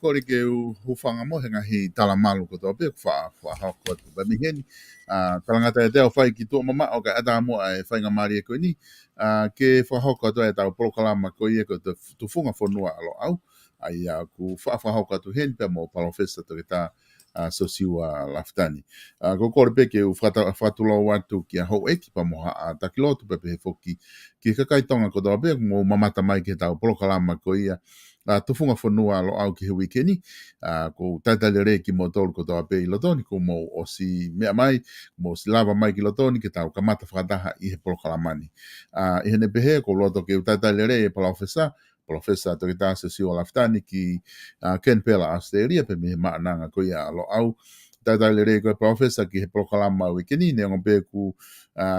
kore ke hufanga mo henga hi talamalu ko to pe fa ko to ba miheni talangata te o fai ki to mama o ka ata mo ai fai nga mari ko ni ke fa ko to e ta polokalama ko ye ko tufungafonua alo au ai ku fa ko to hen pe mo PALOFESA to ta SIOSIUA LAFITANI ko kore pe ke fatula watu ki ho eki pa mo ta kiloto pe pe foki ki ka kai tonga ko to pe mo mamata mai ke ta polokalama ko ia tufungafonua lo au ki wikeni ko tatalere ki mo tol ko to pe lotoni ko mo o si me mai mo si lava mai ki lotoni ke tau kamata fataha I he polokalamani I he ne pehe ko loto ke tatalere PALOFESA to kita SIOSIUA LAFITANI ki ken pela Australia pe me maananga ko ia lo au tatalere ko PALOFESA ki he polokalama wikeni ne ngombe ku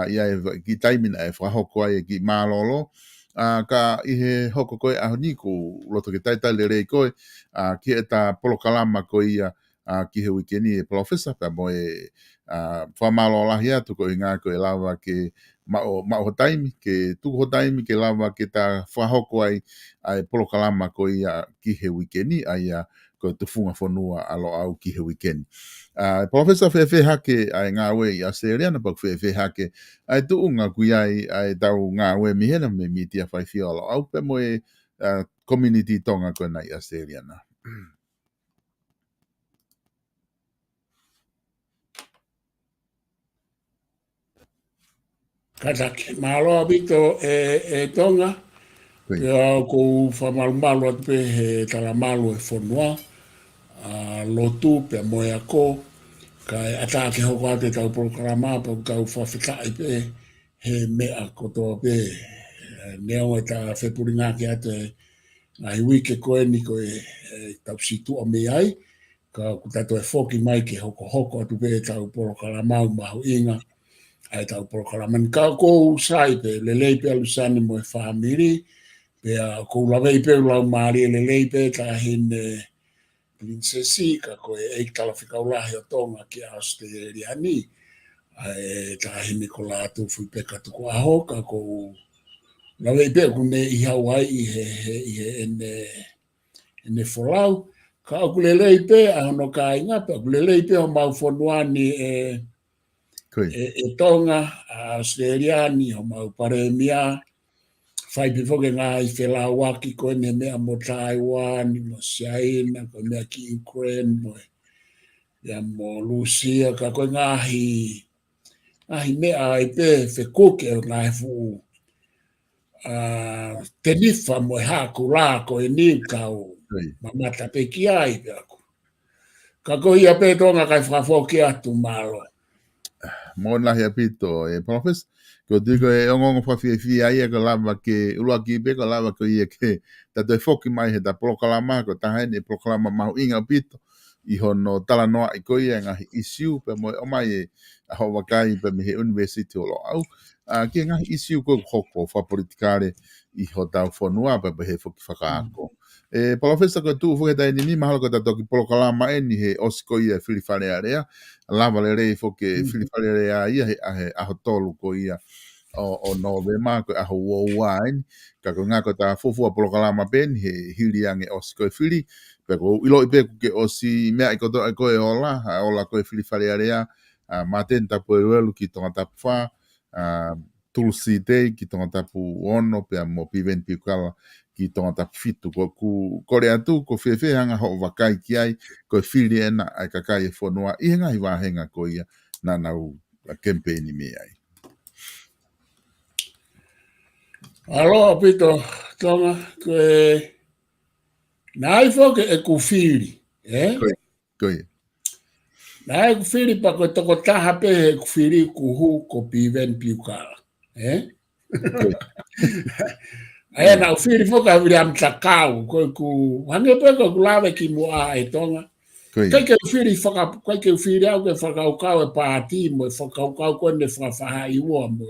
ia ki taimina e whahoko ai ki malolo ka I he hoko koe ahoni ko loto ke taitalere koe ki e ta polokalama ko ia ki he wikeni e PALOFESA pa mo e whamalo lahi atu ko I ngā ko e lawa ke mao taimi ke tuho taimi ke lawa ke ta whahoko ai polokalama ko ia ki he wikeni ai ko tufungafonua alo au ki he wikeni. PALOFESA fe hake ai ngā we I Australia na pak fe hake ai tu unga kui ai tau ngā we mihena me mitia whai whiolo au pe mo e community tonga ko na I Australia na. Kataki malo abito e tonga ya ko whamalumalu atu pe he talamalu e whanua lotu pe moia ko kai atake hoko ate tau polokalama pa tau whawhikai pe he mea kotoa pe neo e ta whepuringa ki ate ngai wike koe ni koe tau situa me ai ka kutato e whoki mai ke hoko atu pe tau polokalama mahu inga ai tau polokalama ni ka kou sai pe lelei pe alusani mo e whamiri pe kou lawei pe ulau maari lelei pe ta hine prinsesi ka koe eik talawhikau lahi o tonga ki Australia ni ta hine ko la tufu pe ka tuku aho ka kou lawei pe kune I Hawaii I he ene folau ka aku lelei pe ahono ka inga pe aku lelei pe o mau fonuani e tonga Australia ni o mau paremia fai pe foke ngā I whela waki ko ne mea mo Taiwan mo China ko mea ki Ukraine mo ya mo Lucia ka ko ngahi mea ai pe whekuke o ngā fu tenifa mo haku la ko ni kau mamata pe ki ai pe aku ka ko ia pe tonga kai whafoke atu malo mo lahi apito e PALOFESA ko digo e ongongo whawhiawhi ai ko lava ke ulua ki pe ko lava ko ia ke tato e whoki mai he ta polokalama ko tahaini e polokalama mahu inga apito I hono tala noa I ko ia ngahi isiu pe mo o mai e aho wakai pe me he university o lo au ki ngahi isiu ko hoko whapolitikare I ho tau whanua pe he whoki whakaako PALOFESA ko tu fuke tai ni mahalo ko tato ki polokalama e ni he osiko ia whiriwhare area lava le rei foke whiriwhare area ia he aho tolu ko ia o novema ko aho uain ka ko ngako ta fufua polokalama ben he hiliange osiko e whiri pe ko ilo I pe ke osi mea I koto ko e ola ko e whiriwhare area maten tapu e welu ki tonga tapu wha tulsi te ki tonga tapu ono pe mo piven piukala ki tonga tapu fitu ko kore atu ko whewhe hanga ho wakai ki ai ko e whiri ena ai kakai e whanua I henga I wahenga ko ia na nau campaigni me ai. Alo apito tonga ko e nai foke e kufiri Koe. Nai kufiri pa ko toko taha pe e kufiri kuhu ko piven piukala Aia na ufiri foka viri am takau ko ku hange pe ko lave ki mo e tonga kai ke ufiri foka kai ke ufiri au ke foka ukau e paati mo foka ukau ko ne fa I wo mo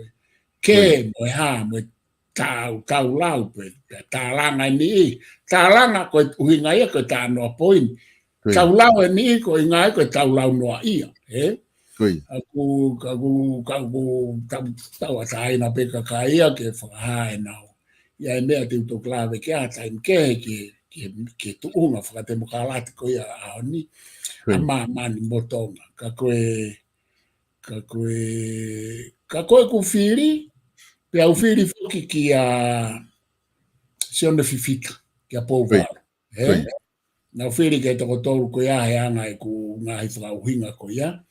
ke mo ha mo tau lau pe talanga ni talanga ko uhinga ia ko ta no point tau lau ni ko inga ko tau lau no ia aku tau atai na pe ka ia ke fa na ia mea te to clave ke ata ke ke tuunga whakatemokalati ko ia aoni, a mamani motonga. Ka koe ku whiri, pe au whiri whuki ki a sione fifika, ki a pōwaro. Na whiri ke toko tōru ko ia he anga e ku ngahi whakauhinga ko ia.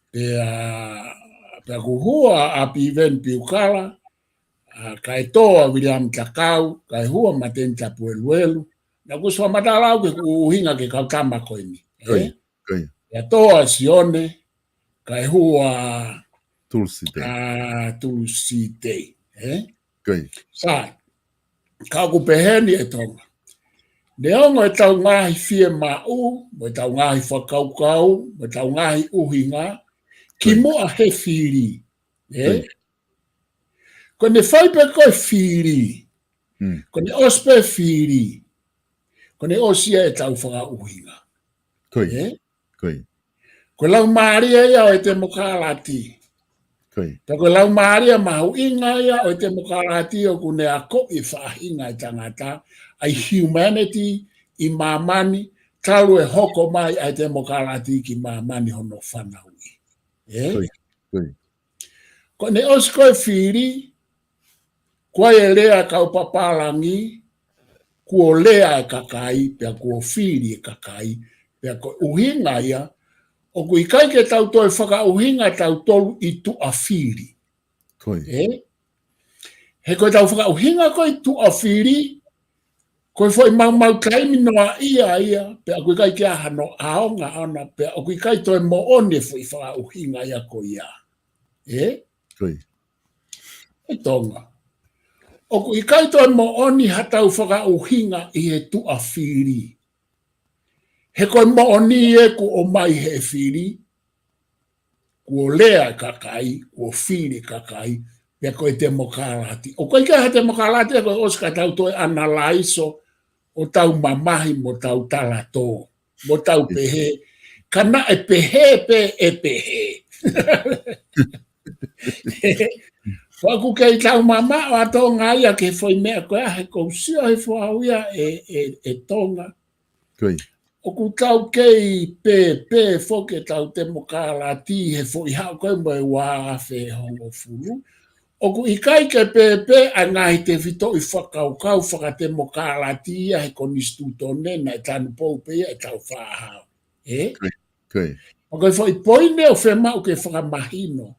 Pe ku hua a piven piukala, kai toa William Takau, kai hua maten tapueluelu, na kuswa matalau ke uhinga ke kautama ko ini. Ya toa sione, kai hua Tulsitei. Sai, ka ku peheni e tonga. Neongo e tau ngahi fie mau, mo tau ngahi whakaukau, mo tau ngahi uhinga, ki mua he whiri. Ko ne whaipe koe whiri, ko ne ospe whiri, ko ne osia e tau whaka uhinga. Ko lau maria ia o te mokalati. Ko lau maria mahu inga ia o te mokalati o kune a ko I whahinga I tangata, ai humanity I mamani, talu e hoko mai ai te mokalati ki mamani hono whanaui. Ko ne osko e whiri, koe e lea kau papalangi, kuo lea e kakai, pia kuo whiri e kakai, pia ko uhinga ia, o kui kai ke tau toi whaka uhinga tau tolu I tu a whiri. He koe tau whaka uhinga koe tu a whiri, koe foi mau taimi noa ia, pia kui kai kia hano aonga ana, pia o kui kai toi mo one foi whaka uhinga ia ko ia. E tonga. O ku I kai toi mo oni hatau whaka uhinga I he tu a whiri. He koe mo oni e ku o mai he whiri, ku o lea kakai, ku o whiri kakai, pia koe te mokalati. O koe kia te mokalati e koe oska tau toi analaiso o tau mamahi mo tau talato, mo tau pehe. Kana e pehe e pehe. Whaku kei tau mama o ato ngaia ke foi mea koe he kousio he whauia e tonga. O ku tau kei pe foke tau te mokalati he foi hao koe mo e wāwhe hongo furu. O ku ikai ke pe a ngahi te whito I whakaukau whakate mokalati he konistu tone na e tanu poupe e tau whahao. O koe foi poine o whema o ke whakamahino.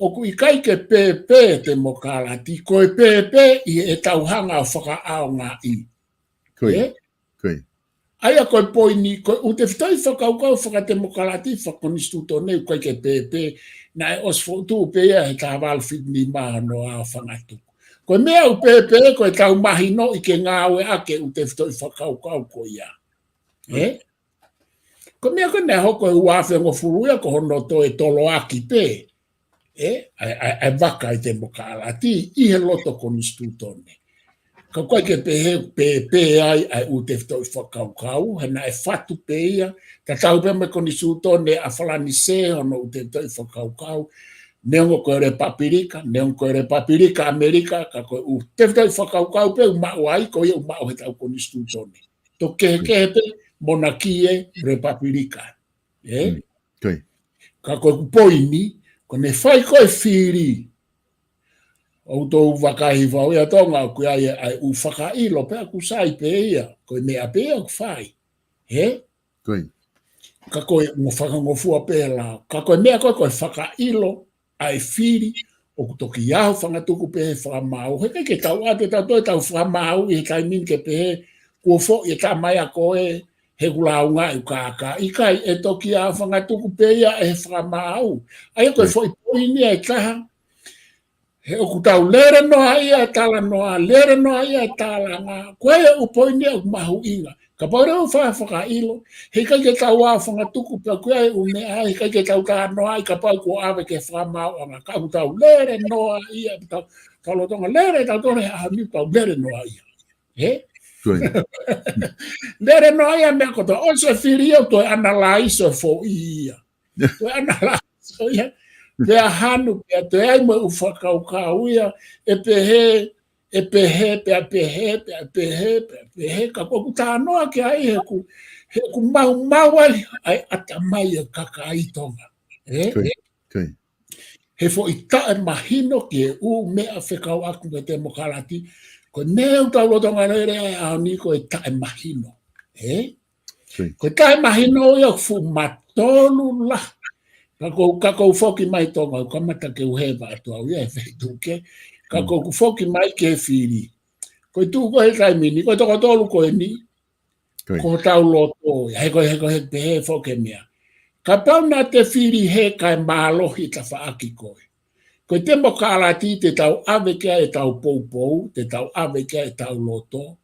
O ku ikai ke pepe te mokalati, koe pepe I e tauhanga o whakaao ngā I. Aia koe poini, koe u te whitai whakaukau whakate mokalati, whakonistu tōnei koe ke pepe, na e os whotu pea he tā walwhitni maha no a whangatuku. Koe mea u pepe, koe tau mahino I ke ngāwe ake u te whitai whakaukau ko ia. Koe mea koe nea hoko e uawhe ngofuruia ko hono to e tolo aki pe. Ai waka I te mokalati, I he loto konistu tone. Ka koe ke pepe ai u te whitoi whakaukau, hena e whatu pe ia, ka tau pe me konistu tone a whalani se hono u te whitoi whakaukau, neongo koe Repapirika, neongo koe Repapirika Amerika, ka koe u te whitoi whakaukau pe u mao ai, koe u mao he tau konistu tone. To kehe pe, monakie Repapirika. Ka koe kupoini, ko ne whai koe whiri, o tō wakahi whau ia tonga, koe ai u whakailo, pēr ku sai pe ia, koe mea pēr ku whai. Ka koe whakangofua pēr lao, ka koe mea koe whakailo, ai whiri, o kutoki iau whangatuku pēr whakamau, he ke tau ate tau toi tau whakamau, I he taimin ke pēr, kua fo I tā mai a koe, he kulaunga I kāka, I kai e toki a whangatuku pēia e whakamau. Ai koe fo I poini e taha, he o kutau lere noa ia e tala noa, lere noa ia e tala ngā, koe e u poini e mahu inga. Ka paure u whakailo, he kai ke tau a whangatuku pēr koe e u mea, he kai ke tau tā noa I ka pau kua awe ke whakamau anga, ka kutau lere noa ia, tau lotonga lere tau tore a mi tau lere noa ia. Lere no ia mea koto, o se whirio toi analaiso fo ia. Toi analaiso ia, pea hanu, pea toi ai mo u whakaukau ia, e pehe, e pehe, ka koku tānoa ke ai he ku mau ai atamai e kakaitonga. He fo i tae mahino ki e u mea whekau aku me te mokalati, ko neu tau rotonga rere ai au ni ko e tae mahino. Ko tae mahino ia fu matonu la. Ka kou foki mai tonga, ka mata ke uhewa atu au ia e whehituke, ka kou foki mai ke whiri. Ko i tū ko he kai mini, ko toko tolu ko e ni, ko tau loto, he pehe foke mea. Ka pauna te whiri he kai mālohi ta whaaki koe. Ko te mokalati te tau awe kia e tau poupou, te tau awe kia e tau loto,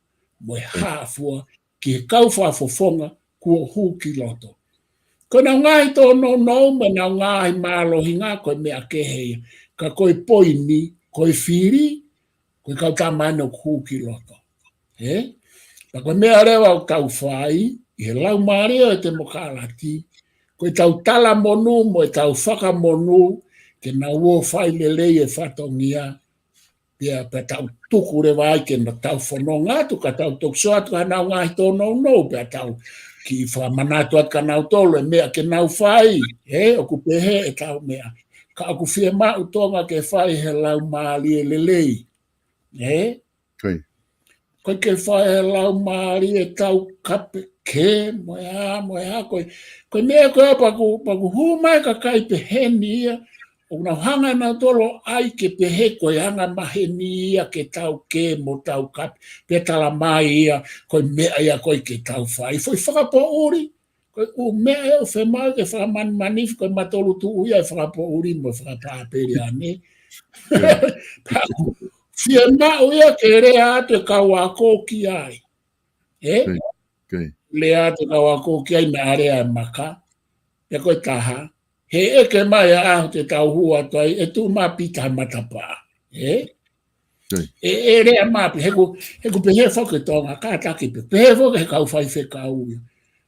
mo e hāfua ki he kau whafofonga kua hū ki loto. Ko na ngai tō no me na ngai mālohi ngā koe mea keheia, ka koe poini, koe whiri, koe kau tā mano hū ki loto. Pa koe mea rewa o tau whai, i he lau maria e te mokalati, koe tau tala monu mo e tau whaka monu, ke na uo whai lelei e whatongia, pia pe tau tuku rewa ai ke na tau whanonga atu, ka tau tokso atu ka nau ngai tō no, pia tau ki whamanatu at ka nau tolo e mea ke nau whai, o ku pehe e tau mea, ka aku whia mau tonga ke whai he lau maali e lelei, koe ke whai he lau maali e tau kape ke, moe koe mea koe paku humai ka kai pehe ni ia, o na hanga na tolo ai ke pehe koe hanga maheni ia ke tau ke mo tau kape, pe tala mai ia, koe mea ia koe ke tau whai, foi whakapo uri, koe u mea e o whemau ke whakamani manifi, koe matolu tu uia e whakapo uri mo whakapaperi ane. Fia mau ia ke rea atu e kau ako ki ai. Lea atu kau ako ki ai me area e maka, e koe taha, he eke mai a ahu te tau hua toi, e tu maa pita matapa. E rea mapi, heku pehe whoke tonga, ka taki pehe whoke he kau whai whekau ia.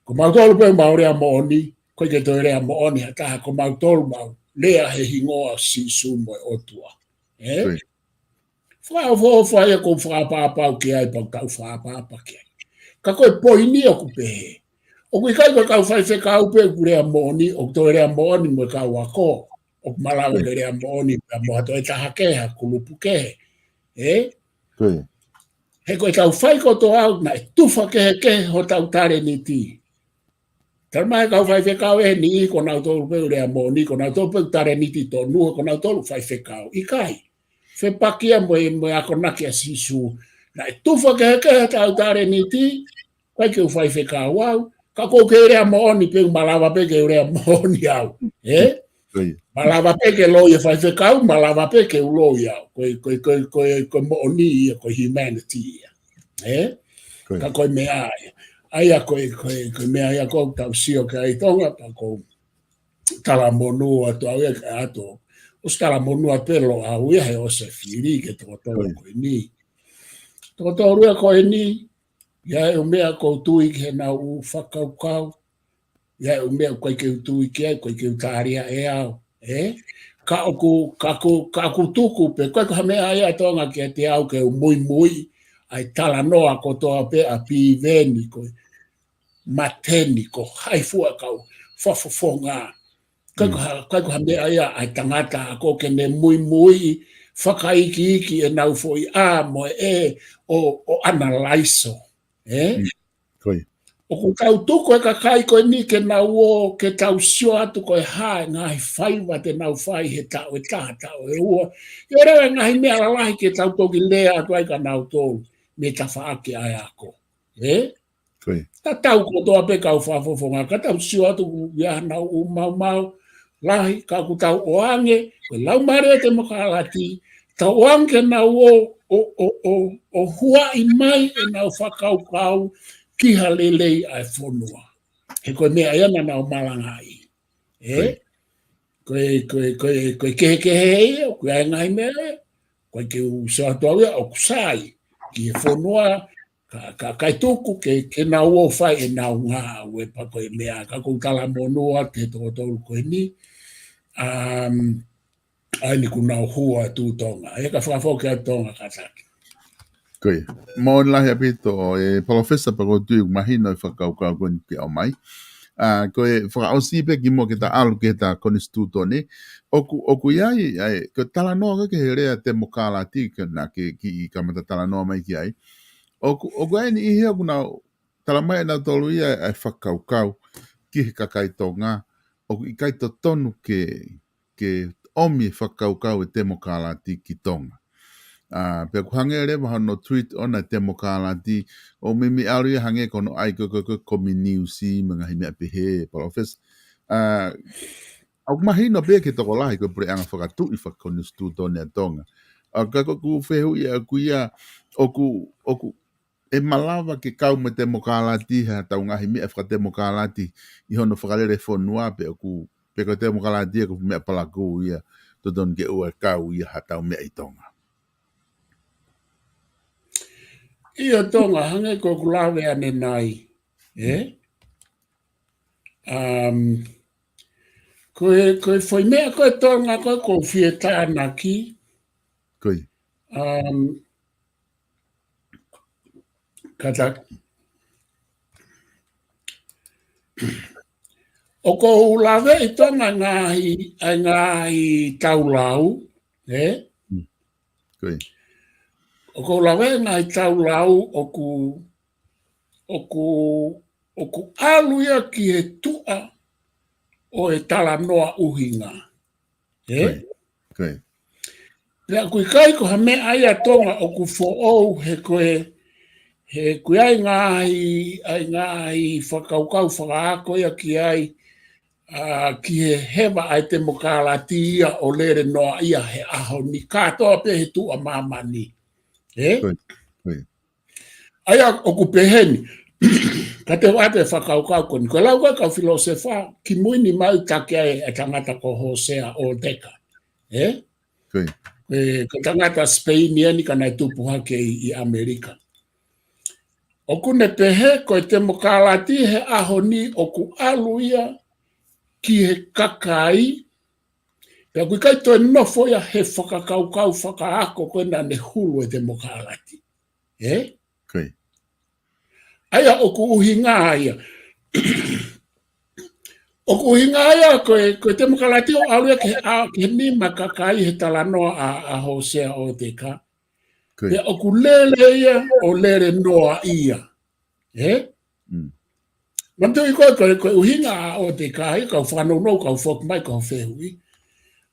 Ko mautolu pe mau rea mooni, koe ke toi rea mooni, hataha ko mautolu mau, lea he hingoa si sumo e otua. Whai e ko whapapau ki ai, pau kau whapapa ki ai. Ka koe poini o ku pehe. O kui kai koe kau whai whekau pe ku rea mooni, o toi rea mooni mo kau ako, o malawa ke rea mooni, mo hato e taha keha, kulupu kehe. He koe kau whai koto au, na e tufa kehe ho tau tare ni ti. Tara mai kau whai whekau e ni, ko nau tolu pe rea mooni, ko nau tolu pe tare ni ti tonu, ko nau tolu whai whekau. I kai, whepakia mo e ako naki a sisu, na e tufa kehe tau tare ni ti, kai ke whai whekau au, ka kou ke rea mooni pe malawa pe ke rea mooni au. Malawa pe ke lo ia whai whekau, malawa pe ke ulo ia, koe mooni ia, koe humanity ia. Ka koe mea ia. Aia koe mea ia kou tau sio ke ai tonga, pa kou tala monu atu au ia ka ato. Os tala monu apelo au ia he ose whiri ke toko koe ni. Toko rua koe ni, ia e umea kou tui ke na u whakaukau, ia e umea koe ke utui ke ai, koe ke utaria e au. Ka aku tuku pe, koe ka mea ia tonga ke te au ke mui, ai tala noa ko toa pe a pi veni koe, mateni ko haifua kau, whafofonga. Koe ka mea ia ai tangata ako ke ne mui, whakaiki e nau foi a mo e o analaiso. O ku tau tuku e ka kai koe ni ke nau o ke tau sio atu koe hae ngai whaiwa te nau whai he tau e tātau e ua. I rewa ngai mea lalahi ke tau toki lea atu ai ka nau tōu me ta whaake ai ako. Ta tau ko toa pe kau whafofonga, ka tau sio atu ia nau u mau lahi ka ku tau oange, koe lau mare te mokalati, tau oange nau o hua i mai e nau whakaukau, ki halelei ai whonua. He koe mea iana nau malangai. Koe kehe o koe ai ngai mea, koe ke usua toa o kusai, ki he whonua, ka kai tuku ke nau o whai e nau ngā ue pa koe mea, ka kou tala monua te tōtolu koe ni, ai ni ku nau hua tū tonga. E ka whakawhoke a tonga ka taki. Koe. Mo lahi apito e PALOFESA pa ko tui mahina whakaukau koni ki au mai. Koe whakaosi pe ki mo ke ta alu ke ta konstituto ni. Oku iai, ko tala noa ke he rea te mokala ti na ke ki kamata tala noa mai ki ai. Oku ai ni ihea kuna tala mai na tolu ia ai whakaukau ki he kakaitonga. Oku i kaito tonu ke omi whakaukau e te mokala ti ki tonga. Pe ku hange re wa no tweet ona te mokala ti o mimi auri hange kono ai ko komi niusi mga himi ape he PALOFESA au mahino pe ke toko lahi ko pre anga whakatu i whakonu stu tone atonga ka ku fehu ia ku ia oku e malawa ke kau me te mokala ti ha tau ngahi mi e whakate mokala ti i hono whakalere whonua pe oku pe ko te mokala ti ko me apalaku ia to don ke ua kau ia hatau me i tonga. Ia tonga hange ko kulawe ane nai. Koe foi mea koe tonga koe ko whieta anaki. Koe. Kata. O ko ulawe i tonga ngahi taulau. Koe. O ko lawe ngai tau lau o ku aluia ki he tua o e tala noa uhinga. Koe. Lea kui kai ko ha me aia tonga o ku fo ou he kui ai ngai whakaukau whakaako ia ki ai ki he hewa ai te mokalati ia o lere noa ia he aho ni katoa pe he tua mamani. Aia o ku peheni, ka te wate whakaukau koni, ko lau ka filosofa ki muini mai take e tangata ko Hosea o deka. Ko tangata Spainiani ka nai tupuha ke i Amerika. O ku ne pehe ko te mokalati he ahoni o ku aluia ki he kakai, pe kui kai toi nofo ia he whakakaukau whakaako koe na ne hulu e te mokalati. Aia o ku uhinga aia. O ku uhinga aia koe te mokalati o aluia ke nima kakai he talanoa a Hosea o teka. Pe o ku lele ia o lele noa ia. Mantu i koe uhinga o teka i kau whanau kau whok mai kau whehui.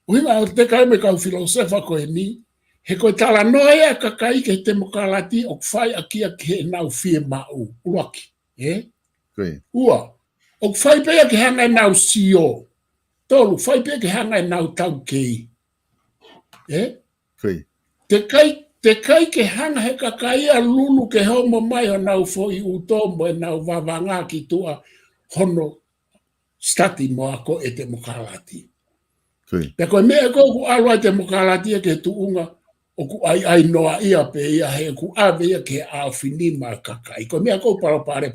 Uhinga o teka me kau filosofa koe ni. He koe tala noa ea kakai ke te mokalati o kwhai akia ke nau fie mau, uaki. Ua, o kwhai pea ke hanga nau sio. Tolu, whai pea ke hanga nau tau kei. Te kai ke hanga he kakai a lulu ke homo mai o nau fo i utomo e nau wawanga ki tua hono stati moako e te mokalati. Pe koe mea koe alua te mokalati e ke tuunga o ku ai noa ia pe ia he ku ave ia ke a finima kakai. Ko mea ko pare.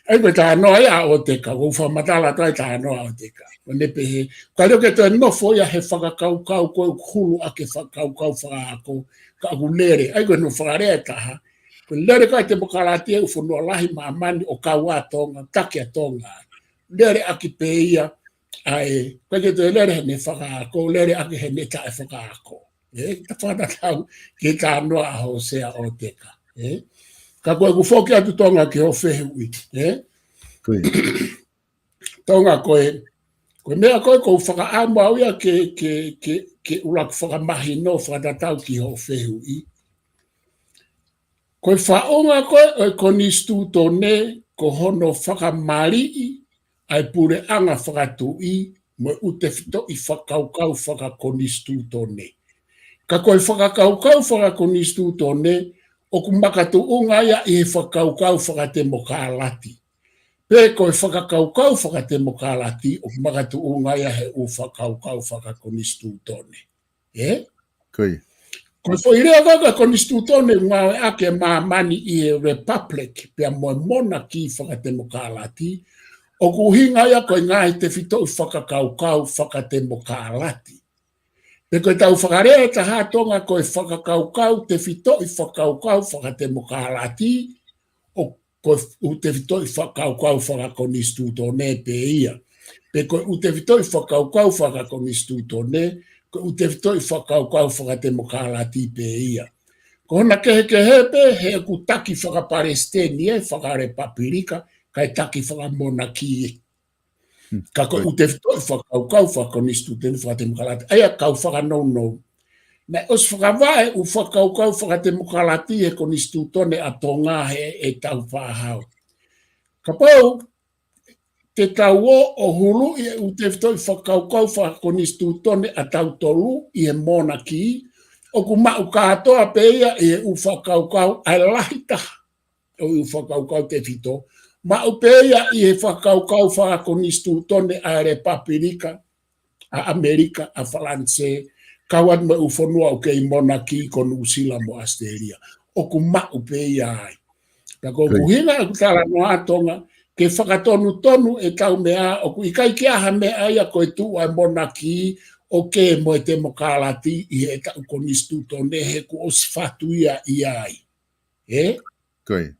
Ai ko ta noa ia o te ka, ko whamatala tai ta noa o te ka. Ko ne pe he, ka reo ke toi nofo ia he whakakaukau koe hulu ake whakaukau whakaako ka ku lere. Ai ko no whakarea taha. Ko lere kai te mokalati e ufonua lahi maamani o kaua tonga, takia tonga. Lere aki pe ia, ai, koe ke toi lere he ne whakaako, lere aki he ne tae whakaako. Ta whanatau ki tā noa a Hosea o teka. Ka koe ku whoki atu tonga ki ho whehui. Tonga koe mea koe kou whakaamu au ia ke ulak whakamahi no whakatatau ki ho whehui. Koe whaonga koe o konistu tone ko hono whakamari ai pure anga whakatui mo ute fito i whakaukau whakakonistu tone. Ka koe whakakaukau whakakonistu tone, o kumakatu unga ia i he whakaukau whakate mokalati. Pe koe whakakaukau whakate mokalati, o kumakatu unga ia he u whakaukau whakakonistu tone. Koe whoirea kaka konistu tone ngawe ake maamani i he republic, pia moe mona ki whakate mokalati, o kuhinga ia koe ngai te fito i whakakaukau whakate mokalati. Pe koe tau whakarea ta hātonga koe whakakaukau te whito I whakaukau whakatemokalati o koe te whito I whakaukau whakakonistu tōne pe ia. Pe koe te whito I whakaukau whakakonistu tōne, koe te whito I whakaukau whakatemokalati pe ia. Ko hona kehe pe he ku taki whakapalestini whakare papirika, kai taki whakamonaki Ka ko te whakaukau whakonistu tēne whakatemokalati. Aia kau whakanono. Na os whakawai u whakaukau whakatemokalati he konistu tone atonga he tau whahau. Ka pau te tau o hulu I u te whakaukau whakonistu tone a tau tolu I he monaki. O ku mau katoa pe ia I he u whakaukau ai lahita o u whakaukau te whito. Ma upeia I he whakaukau whakonistu tone a Repapirika, a Amerika, a Falanse, kawan me ufonua o kei monaki ko Nusila mo Australia. O ku ma upeia ai. Ta ko kuhina ku tala no atonga, ke whakatonu tonu e tau mea, o ku ikai ke aha mea ia ko e tu ai monaki, o ke mo e te mokalati I he tau konistu tone he ku osfatu ia I ai. Koi.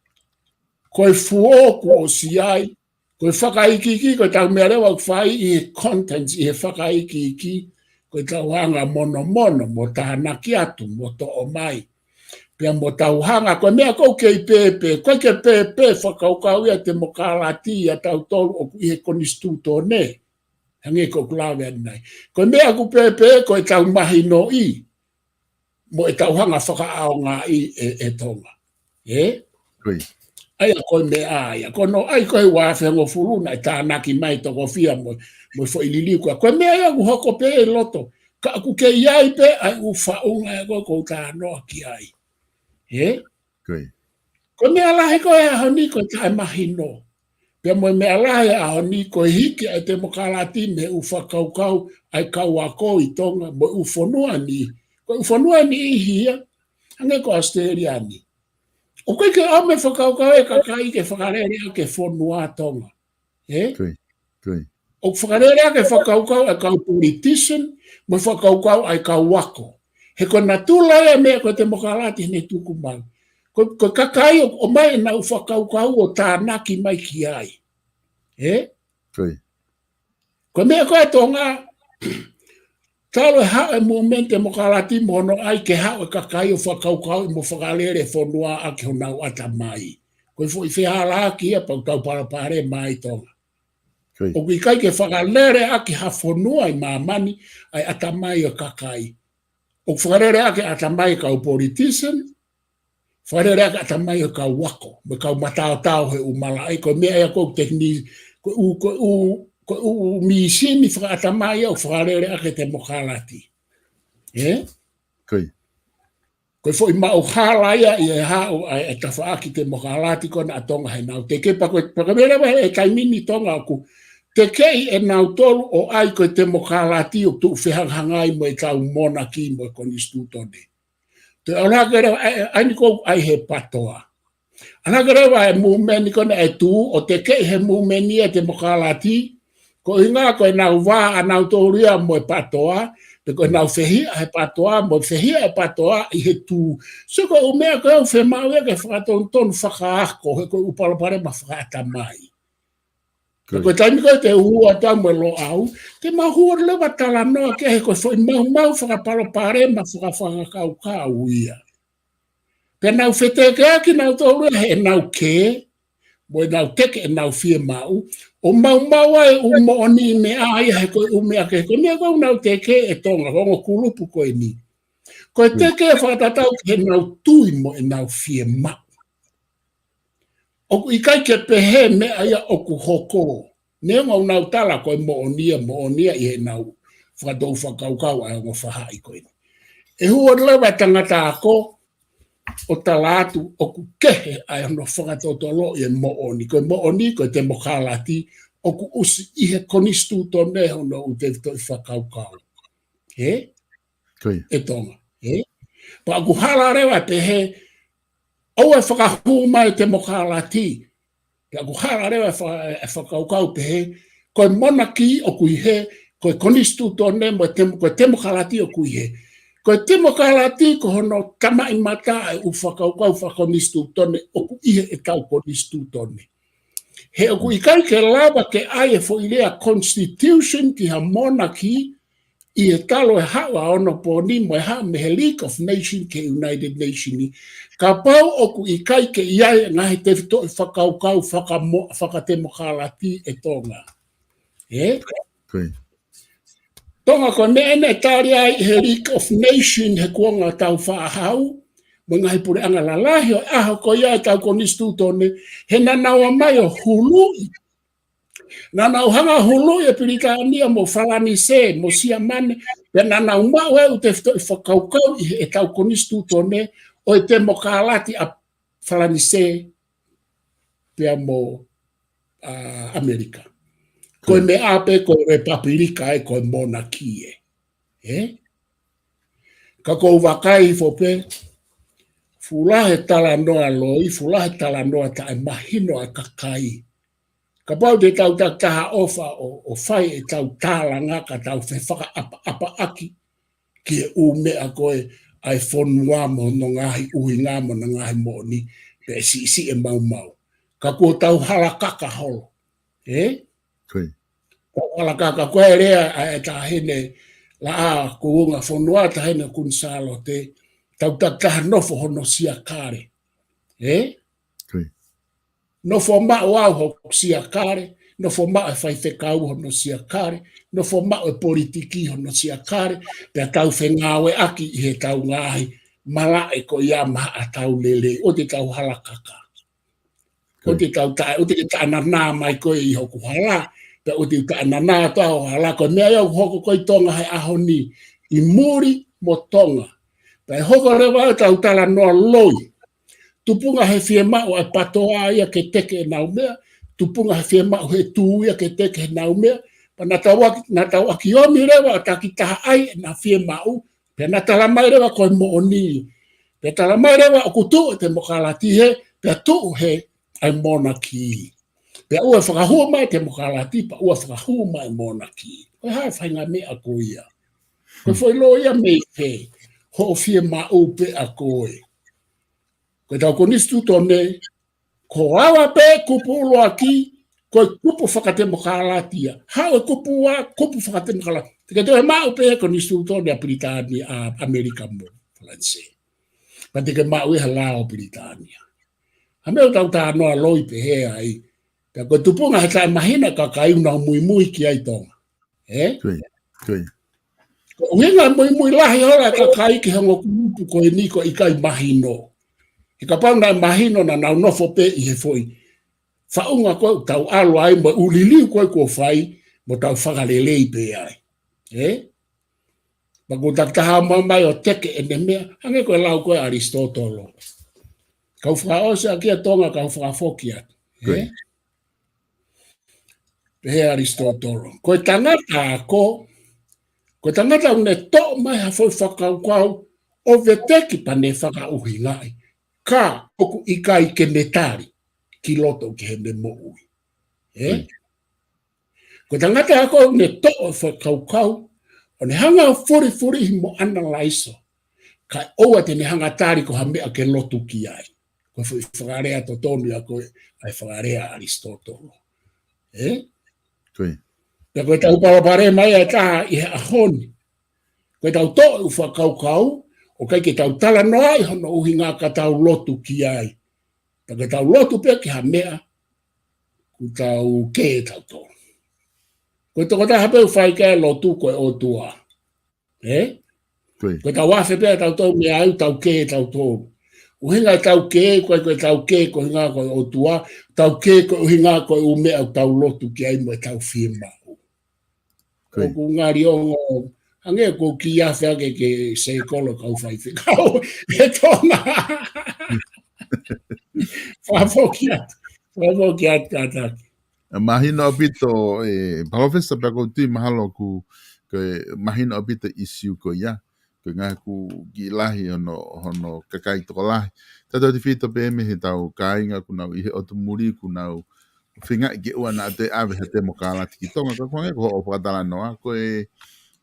Koe fuoku o siai, koe whakaikiki, koe tau mea rewa whai I he contents I he whakaikiki, koe tau hanga mono, mo tahanaki atu, mo to o mai. Pea mo tau hanga, koe mea kou kei pepe, koe ke pepe whakaukau ia te mokalati ia tau tolu o I he konistu tōne. Hange ko klawe anai. Koe mea ku pepe, koe tau mahi no I, mo e tau hanga whakaaonga I tonga. Koi. Ai koe me ai, kono ai koe wawhengo furuna I tānaki mai toko fia mo fo ilili koe me ai aku hoko pe loto, ka aku ke iai pe ai u whaunga koe kou tānoa ki ai. Koi. Koe me alahe koe ahoni koe tae mahino, pe mo me alahe ahoni koe hiki ai te mokalati me u whakaukau ai kauako I tonga mo u whanua ni, koe u whanua ni I hia, hange ko Australia ni. O koe ke ame whakaukau e kakai ke whakarerea ke whanua tonga. Koi. O whakarerea ke whakaukau e kau politician, mo whakaukau ai kau wako. He ko na tūlai e mea ko te mokalati ne tuku mau. Ko kakai o mai na u whakaukau o tānaki mai ki ai. Ko mea koe tonga, talo hao e momente mokalati mono ai ke hao e kakai o whakaukau I mo whakalere whanua a ke honau ata mai. Koe fo I whihala ki e pau tau parapare mai tonga. O kui kai ke whakalere a ke ha whanua I mamani ai ata mai o kakai. O whakalere a ke ata mai kau politician, whakalere a ke ata mai o kau wako, me kau matao tau he umala ai, koe mea ea kou tekni, koe u misini whakata mai au whakalere ake te mokalati. Koe fo I mau halaia I e hao ai e tawhaaki te mokalati kona a tonga he nau. Te kepa koe pakamerewa e kaimini tonga aku. Te kei e nau tolu o ai koe te mokalati o tu whehanghangai mo e tau monaki mo e konistu tone. Te alakerewa aini kou ai he patoa. Alakerewa e mumeni kona e tu o te kei he mumeni e te mokalati. Ko inga koe nau wā a nau tōria mo e patoa, pe koe nau whehia he patoa, mo whehia e patoa I he tū. So koe o mea koe au whemau e ke whakatontonu whakaako, he koe upalapare ma whakata mai. Koe taimi koe te hua tau mo lo au, te mahua lewa tala noa ke he koe fwoi mau whakapalapare ma whakawhakau ia. Pe nau wheteke aki nau tōria he nau ke, mo e nau teke e nau fie mau, o mau ai u mooni me ai he koe u mea ke, koe mea koe nau teke e tonga, hongo kulupu koe ni. Koe teke e whakatatau ke nau tui mo e nau fie mau. O ikai ke pehe me aia o ku hoko, ne ngau nau tala koe moonia I he nau whakatou whakaukau ai o whahai koe. E hua lewa tangata ako, o talatu o ku kehe ai ono whakatotolo I e mooni. Koe mooni koe te mokalati o ku usi I he konistu tone hono u te toi whakaukau. E tonga. Pa ku hala rewa te he au e whakahuma te mokalati. Ka ku hala rewa e whakaukau te he koe monaki o ku he Ko konistu tone mo temo kalati o kuie. Ko temo kalati ko hono tama i mata e ufa konistu tone o kuie e kau konistu tone. He o kui kai ke lava ke ai fo ilea constitution ki ha monarchy i e talo e hawa ono po ni mo e ha me he League of Nations ke United Nations ka pau o kui kai ke iai ngahi te fito i whakaukau whakatemo kalati e tonga. Tonga ko nene tari ai he League of Nations he kuonga tau whaahau mga hipure anga lalahi o aho ko ia tau konistu tone he nanawa mai o hului. Nanau hanga hului e Piritania mo Falanise mo Siamane pe nanau mau e u te fito i whakaukau e tau konistu tone o e te mokalati a Falanise pe mo Amerika. Koe me ape koe repapirika e koe monarkie. Ka kou wakai fope fulahe tala noa loi, fulahe tala noa ta e mahino a kakai. Ka pau te tau taha ofa o fai e tau tala ngaka tau whewhaka apa aki ki e ume a koe ai fonua mo no ngahi uhi ngā mo na ngahi mo ni pe si e mau mau. Ka kua tau halakaka holo. Halakaka koe rea e ta hene la a kuunga fonua ta hene kun salo te tau taha nofo hono sia kare. Nofo mao au ho sia kare, nofo mao e whaifekau hono sia kare, nofo mao e politiki hono sia kare, pe tau whengawe aki i he tau ngahi mala e ko ia maha a tau lele, o te tau halakaka. O te tau tae, o te anana mai koe i hoku hala, pe o te anana tau hala, ko mea iau hoko koi tonga hai aho ni, i muri mo tonga. Pe hoko rewa tau tala noa loi, tupunga he fie mao e patoa ia ke teke e nau mea, tupunga he fie mao he tū ia ke teke e nau mea, pa na tau aki omi rewa ta ki taha ai na fie mao, pe na tala mai rewa koe mo oni, pe tala mai rewa o kutu e te mokalati he, pe tu he ai monarchy. Pe ua whakahua mai te mokalati, pa ua whakahua mai monarchy. Koe hae whainga me a koe ia. Koe foi lo ia me pe, ho fie mao pe a koe. Koe tau konistu tone, ko awa pe kupu ulo aki, koe kupu whakatemo kalatia. Hau e kupu whakatemo kalatia. Tika tue mau pe konistu tone a Britania, a Amerika mo, Falanse. Pa tika mau e halao Britania. Hameo tau tā noa loi pe he ai. Pea koe tupunga he tae mahina ka kai una mui ki ai tonga. Ko uhinga mui lahi hora ka kai ki hango kupu koe niko i kai mahino. I ka pau nai mahino na nau nofo pe i he foi. Whaunga koe tau alo ai mo uliliu koe ko whai mo tau whakalelei pe ai. Ma ko taktaha mai o teke e ne mea, hange koe lau koe Aristotolo. Kau whaosa kia tonga kau whakafokia. He Aristotolo. Koe tangata ako, koe tangata une to mai ha foi whakaukau o veteki pane whakauhi ngai. Ka oku ikai ke netari ki loto ki hende mo ui. Koe tangata ako une to o whakaukau o ne hanga furi hi mo analaiso. Ka oua te ne hanga tari ko hamea ke lotu ki ai. Koe whakarea to tonu a koe ai whakarea Aristotolo. Pea koe tau parapare mai a taha i he ahoni. Koe tau to u whakaukau, o kai ke tau tala noa i hono uhi ngā ka tau lotu ki ai. Pea koe tau lotu pea ki hamea, ku tau ke tau tonu. Koe toko ta hapeu whai kea lotu koe o tua. Koe tau wafe pea tau tonu mea au tau ke tau tonu. Uhinga tau ke, koe tau ke, koe hinga koe o tua, tau ke, koe uhinga koe umea tau lotu ki ai mo e tau whima. O ku ngari ongo, hange ko ki a whake ke se kolo kau whai whikau, e tonga. Whafokiat kātaki. Mahina opito, palofesa pia ko tui mahalo ku mahina opito isiu ko ia. Ko ngā ku gilahi hono kakai toko lahi. Tato te whito pe me he tau kāinga ku nau ihe o te muri ku nau Finga i ke ua na te ave he te mokalati ki tonga ka kwange ko o whakatala noa ko e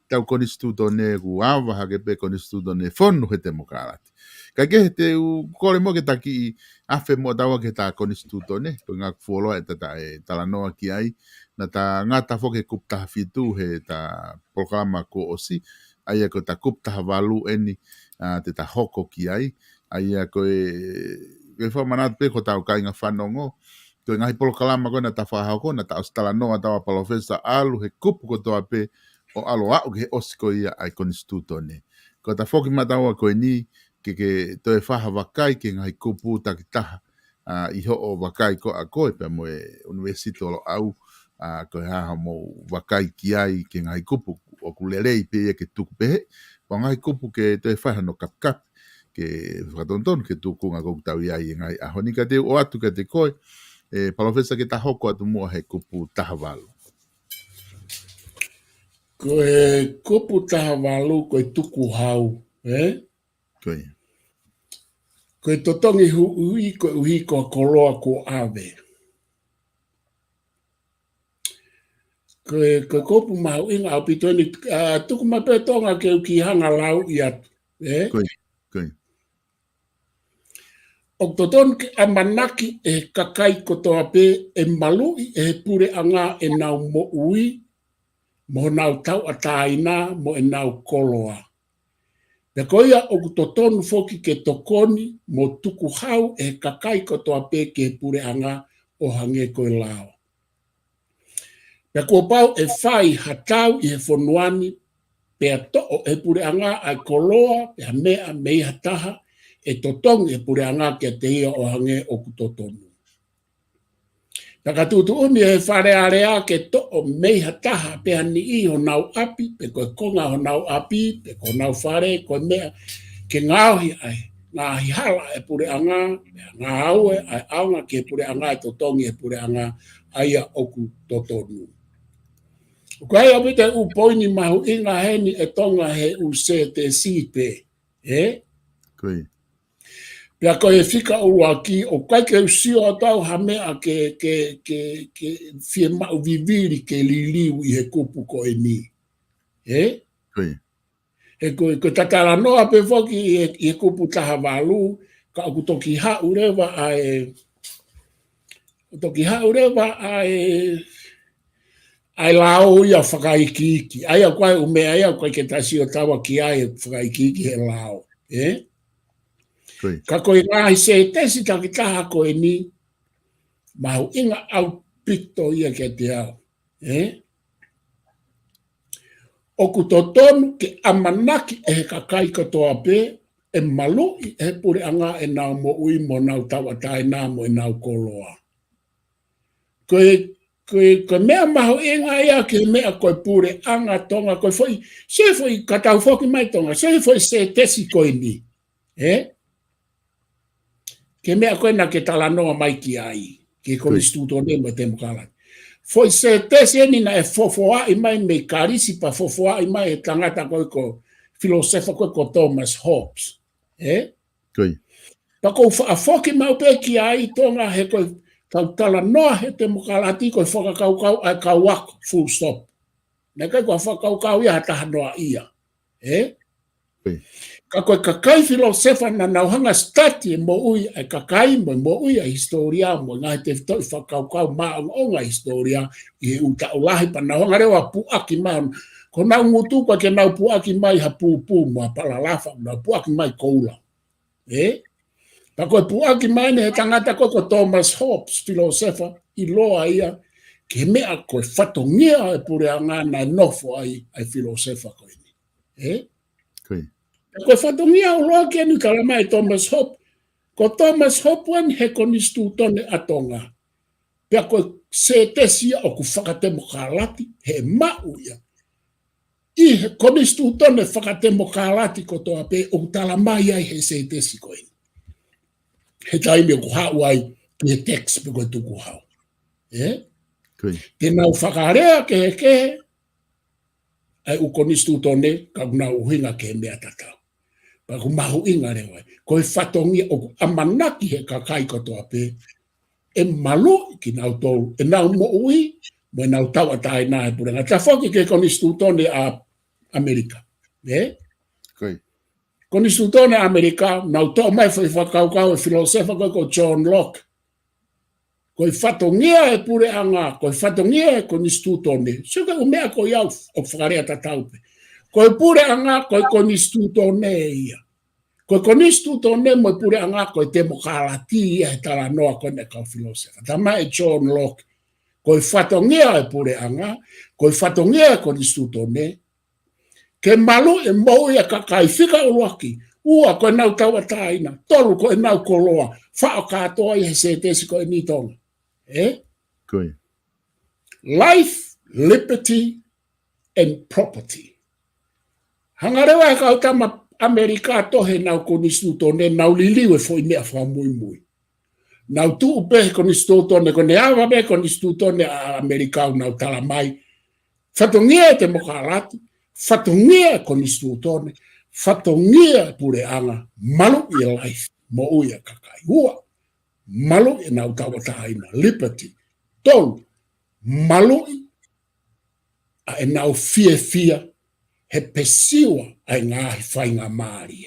tau konistuto ne ku ava ha ke pe konistuto ne fonu he te mokalati. Ka ke he te u kore mo ke taki i afe mo tawa ke ta konistuto ne po ngā kuoloa e tata e tala noa ki ai na ta ngata foke kuptaha fitu he ta polokalama ko osi aia ko ta kuptaha walu eni te ta hoko ki ai aia ko e whamanat pe ko tau kainga whanongo ko ngahi polokalama ko na ta whahau ko na ta ostala noa tawa PALOFESA alu he kupu ko toa pe o alo au ke osiko ia ai konstituto ne. Ko ta whoki mataua ko ni ke to e whaha wakai ke ngahi kupu takitaha i ho o wakai ko a koe pe mo e universito lo au ko e haha mo wakai ki ai ke ngahi kupu o kulelei pe ia ke tuku pehe pa ngahi kupu ke to e whaha no kapkap ke whakatonton ke tuku ngā koukutau iai ngai a honi ka te o atu ka te koe PALOFESA ke ta hoko atu mua he kupu taha walu. Ko e kupu taha walu ko e tuku hau, Koe. Ko e totongi hui ko uhi ko koloa ko ave. Ko e kupu mahu inga au pitoni tuku mape tonga ke uki hanga lau i atu, Koe. Koe. O toton ke amanaki e kakai ko toa pe e malu e pure anga e nau mo ui, mo nau tau ataina mo e nau koloa. Pe koia o toton foki ke tokoni mo tuku hau e kakai ko toa pe ke pure anga o hange koe lao. Pe ko pau e fai hatau i he fonuani pe ato o e pure anga ai koloa pe a mea mei hataha e totong e pure anga ke te ia o hange o kutotonu. Takatutu umi e whare area ke to o mei hataha pe ani i ho nau api, pe koe konga ho nau api, pe ko nau whare, koe mea ke ngauhi ai, ngāhi hala e pure anga, ngā aue ai aunga ke pure anga e totongi e pure anga aia o kutotonu. Ko ai apite u poini mahu inga heni e tonga he u se te sipe, Koe. Pea koe fika ua ki o kai ke usio o tau hamea ke fie mau viviri ke liliu i he kupu ko e ni. Koe. He koe tatara noa pe foki i he kupu taha walu, ka aku toki hau rewa ai lao ia whakaikiki. Ai a koe ume ai a koe ke tasi o tawa ki ai whakaikiki he lao. Ka koe ngahi se tesi taki taha koe ni, mahu inga au pito ia ke te au. O kutotonu ke amanaki e he kakai katoa pe, e malu i e pure anga e nau mo ui mo nau tawatai nā mo e nau koloa. Koe mea mahu inga ia ke mea koe pure anga tonga koe foi, se foi katau foki mai tonga, se foi se tesi koe ni. Ke mea koe na ke talanoa mai ki ai, ke konistuto ne mo te mukalai. Foi se tesi eni na e fofoa i mai me karisi pa fofoa i mai e tangata koe ko filosofa koe ko Thomas Hobbes. Pa ko a foki mau pe ki ai tonga he koe tau talanoa he te mukalati koe whakakaukau ai kauak full stop. Na kai koe whakaukau ia taha noa ia. Ka koe kakai filosofa na nauhanga stati mo ui ai kakai mo ui ai historia mo ngai te toi whakaukau maonga historia i uta ulahi pa nauhanga rewa puaki mai ko nau ngutu kwa ke nau puaki mai ha pupu mo palalafa nau puaki mai koula. Pa koe puaki mai ne he tangata koe ko Thomas Hobbes filosofa i loa ia ke mea koe whatongia e pure anga na nofo ai filosofa koe ni. Koe whatongia o loa ki anu kalama e Thomas Hobbes. Ko Thomas Hobbes he konistuto ne atonga. Pea koe se tesia o ku whakatemo kalati he mau ia. I he konistuto ne whakatemo kalati ko toa pe o tala mai ai he se tesi koe. He taimi o ku hau ai ki he text pe koe tuku hau. Ke nau whakarea ke he ai u konistuto ne ka nau hinga ke mea tatau. Pa ku mahu inga rewa. Koe whatongia o amanaki he kakai kotoa pe. e malu ki nau tolu, e nau mo ui, mo nau tau atai nā e purenga. Ta whoki ke konistutone a Amerika. Koe. Konistutone a Amerika, nau tau mai whai whakaukau e filosefa koe ko John Locke. Koe whatongia e pureanga, koe whatongia e konistutone. Suka umea ko iau o whakarea tataupe. Koe pureanga, koe konistutone ia. Koe konistutone mo pureanga, koe demokrati ia he tala noa koe ne kau filosefa. Tama e John Locke. Koe whatongia e pureanga, koe whatongia e konistutone, ke malu e mou ia kakai whika uruaki, ua koe nau tau ataina, toru koe nau koloa, whao katoa i he se tesi koe ni tonga. Koe. Life, liberty, and property. Hangarewa e kau tama Amerika tohe nau konistutone, nau liliwe fo inea wha mui mui. Nau tu upe konistutone, kone awa me konistutone a Amerika nau talamai, whatongia e te mokalati, whatongia e konistutone, whatongia e pureanga, malu i life, mo uia kakai. Ua, malu i nau tawataina, liberty, tolu, malu a e nau fia, he pesiwa ai ngahi whainga maari.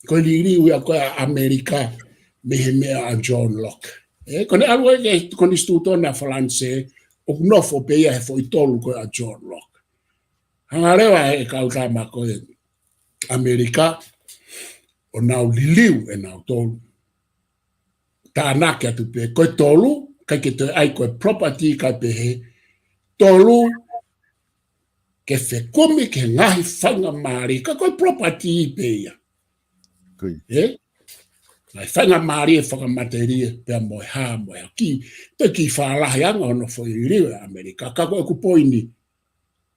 Koe liri uia koe a Amerika, mehe mea a John Locke. Kone alua e konistutone a Falanse, o nofo peia he fo i tolu koe a John Locke. Hangarewa e kautama koe Amerika, o nau liliu e nau tolu. Tānake atu pe, koe tolu, kai ke toi ai koe property kai pehe, tolu, ke whekumi ke ngahi whanga maari, ka koe property i peia. Koe. Nai whanga maari e whakamateria, pia moe hā, moe aki, te ki whaalahi anga ono fo i riwe Amerika, ka koe ku poini.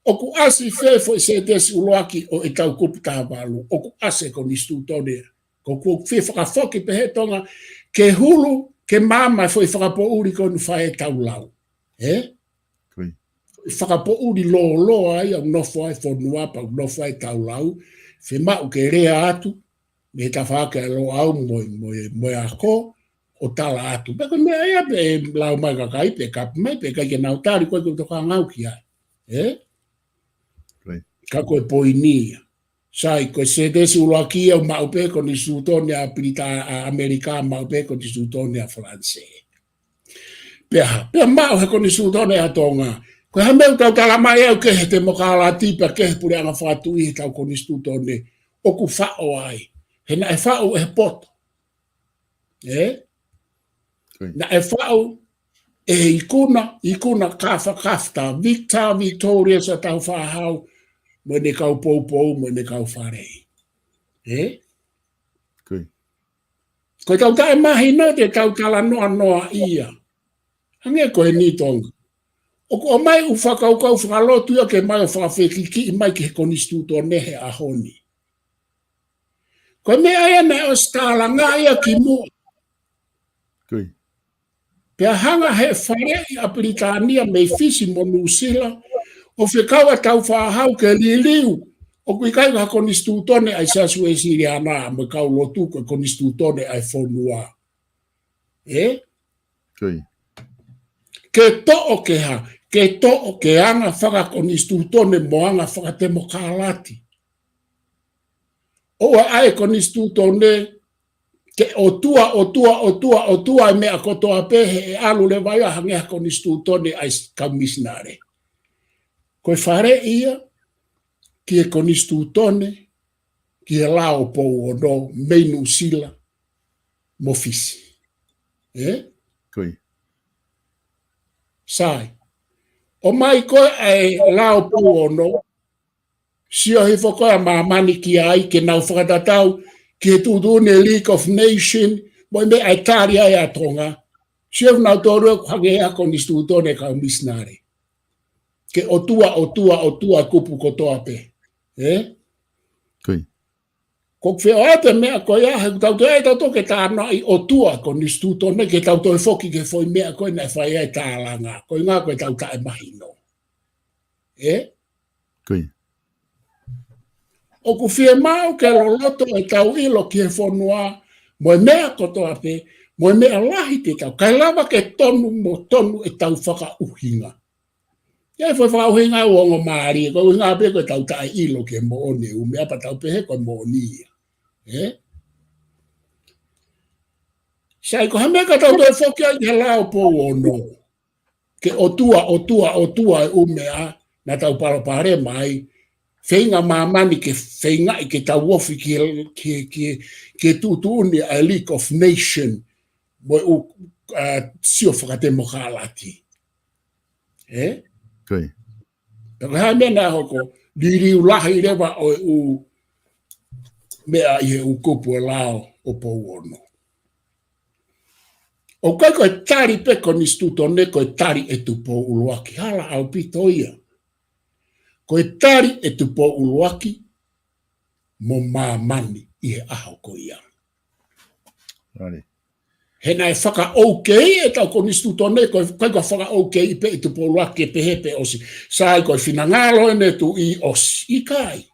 Oku asi fe fo i se desi uloaki o e tau kupu tāwalu, oku ase ko nistutone, ko ku fe whakafoki pehe tonga, ke hulu, ke mama fo i whakapo uri konu whae tau lau. Koe. Whakapo uri lo ai, au nofo ai whonua, pau nofo ai tau lau, fe mau ke rea atu, me ta whaka e lo au moe ako, o tala atu. Peko mea ea pe lau mai kakai, pe kapu mai, pe kai ke nautari koe ke toka ngau ki ai. Ka koe poinia. Sai, koe se desi uloaki au maupe ko ni sutone a pilita a Amerika, maupe ko ni sutone a Franse. Pea mau he ko ni sutone a tonga. Koe ha meu tau talamai au ke he te mokala tipa ke he pure anga whatu i he tau ko ni sutone. Oku whao ai. He na e whao e poto. Na e whao e ikuna kafta, Victoria sa tau whahau, mo ne kau pou, mo ne kau wharei. Koe. Koe tau tae mahi no te tau tala noa ia. Hange koe ni tonga. O ko mai u whakaukau whakalotu ia ke mai o whakawhekiki i mai ke konistuto nehe a honi. Koe me aia na o stala ngā ia ki mua. Koe. Pea hanga he wharei a Britania mei fisi mo Nusila, o whekaua tau whahau ke liliu, o kui kai ka konistutone ai SIOSIUA ana, mo kau lotu ko konistutone ai whonua. Koe. Ke to'o ke ha, ke to'o ke anga whaka konistutone mo anga whaka temokalati. O ai konistutone, ke o tua me a kotoa pehe e alu le vai a hangea konistutone ai kamisnare. Koe whare ia, ki e konistutone, ki e lao pou o no, meinu sila, mo fisi. Koe. Sai. O mai koe ai lao pou o no, sio hi whakoa mamani ki ai, ke nau whakatatau, ki e tūtune League of Nations, mo me ai tari ai a tonga, sio nau tōrua hangea konistutone ka misnare. Ke o tua kupu kotoa pe. Koe. Ko wheo ate mea koe ahe, tau te tau toke tāna i o tua konistutone, ke tau toi foki ke foi mea koe nei whai ai tālanga. Koe ngā koe tau tae mahino. Koe. O ku whie mau ke lo loto e tau ilo ki he whonua, mo e mea kotoa pe, Mo me alahi te tau. Kai lava ke tonu mo tonu e tau whakauhinga. Ia foi whakauhinga o ongo maari. Ko uhinga pe ko tau tai ilo ke mo one. U mea pa tau pehe ko mo onia. Sai ko hame ka tau toi whokia i halao po ono. Ke otua e umea na tau parapare mai. Whenga mamani ke whenga i ke tau wofi ke tutuuni a League of Nations. Mo u sio whakatemokalati. Koi. Tako hea mena hoko, liri ulahi rewa o u mea i u kupu e lao o pouono. O kai koe tari peko ni stutone koe tari e tupo uluaki. Hala au pito ia. Koe tari e tupo uluaki mo mamani i he aho ko ia. Rari. He nai whaka okay e tau ko ni stutone koe whaka okay pe e tupo uluaki e pehepe osi. Sai koe finangalo ene tu i osi. I kai.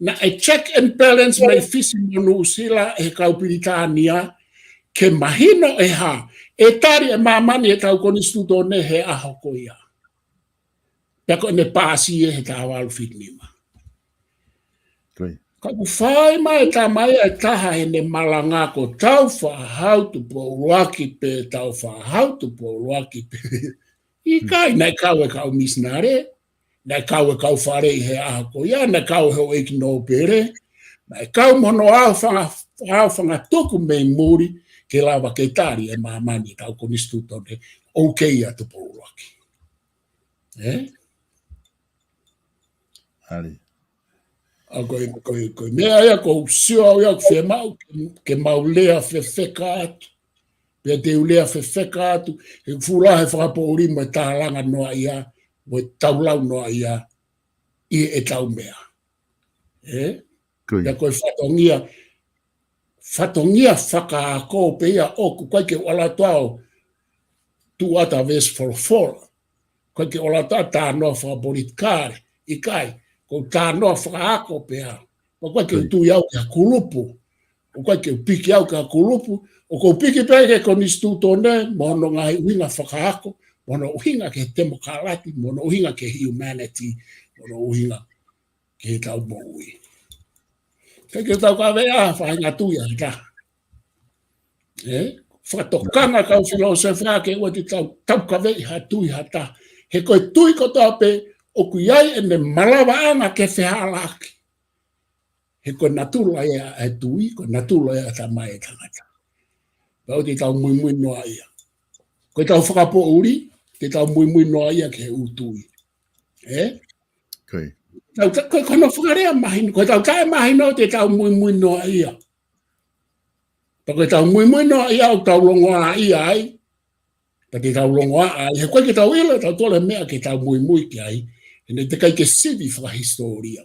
Na e check and balance mai fisi manu sila e kaupiritania ke mahino e ha. E tari e mamani e tau koni stutone he aho ko ia. Peko ne pasi e he tawalu fitnima. Kaku whai mai ta mai e taha he ne malanga ko tau whahau tu po uruaki pe tau whahau tu po uruaki pe. I kai nai kau e kau misnare. Nai kau e kau whare i he aho ko ia. Nai kau he o eki no pere. Nai kau mono au whanga tuku me muri. Ke lava ke tari e mamani tau ko nistutone okay atu po uruaki. Ari. Koe mea ia ko sio ia ke mau ke mau lea whewheka atu. Pea te ulea whewheka atu. He fula he whakapo uri mo tālanga noa ia. Mo taulau noa ia. I e tau mea. Pea koe whatongia whakaako pe ia oku koe ke wala tuao tuata ves for four. Koe ke wala tuao tā noa whakaporit kāre. I kai, ko tā noa whakaako pe ia. Koe ke tu iau kia kulupu. Koe ke piki au kia kulupu. O ko piki peke ko nistu tone, mono ngai uhinga whakaako, mono uhinga ke demokalati, mono uhinga ke humanity, mono uhinga ke tau moui. Ke tau ka vea whainga tuia ka. Whakatokanga kau filosofia ke ua ti tau ka vei ha tui hata. He koe tui ko tape o kuiai e ne malawa anga ke whihalaki. He koe natula ea e tui, koe natula ea ta mai e tangata. Pau te tau mui noa ia. Koe tau whakapo uri, te tau mui noa ia ke utui. Koe. Koe kono whakarea mahino, koe tau tae mahino te tau mui noa ia. Pa koe tau mui noa ia o tau longoa ia ai. Pa te tau longoa ai. He koe ke tau ila tau tole mea ke tau mui ki ai. Hene te kai ke sivi whakahistoria.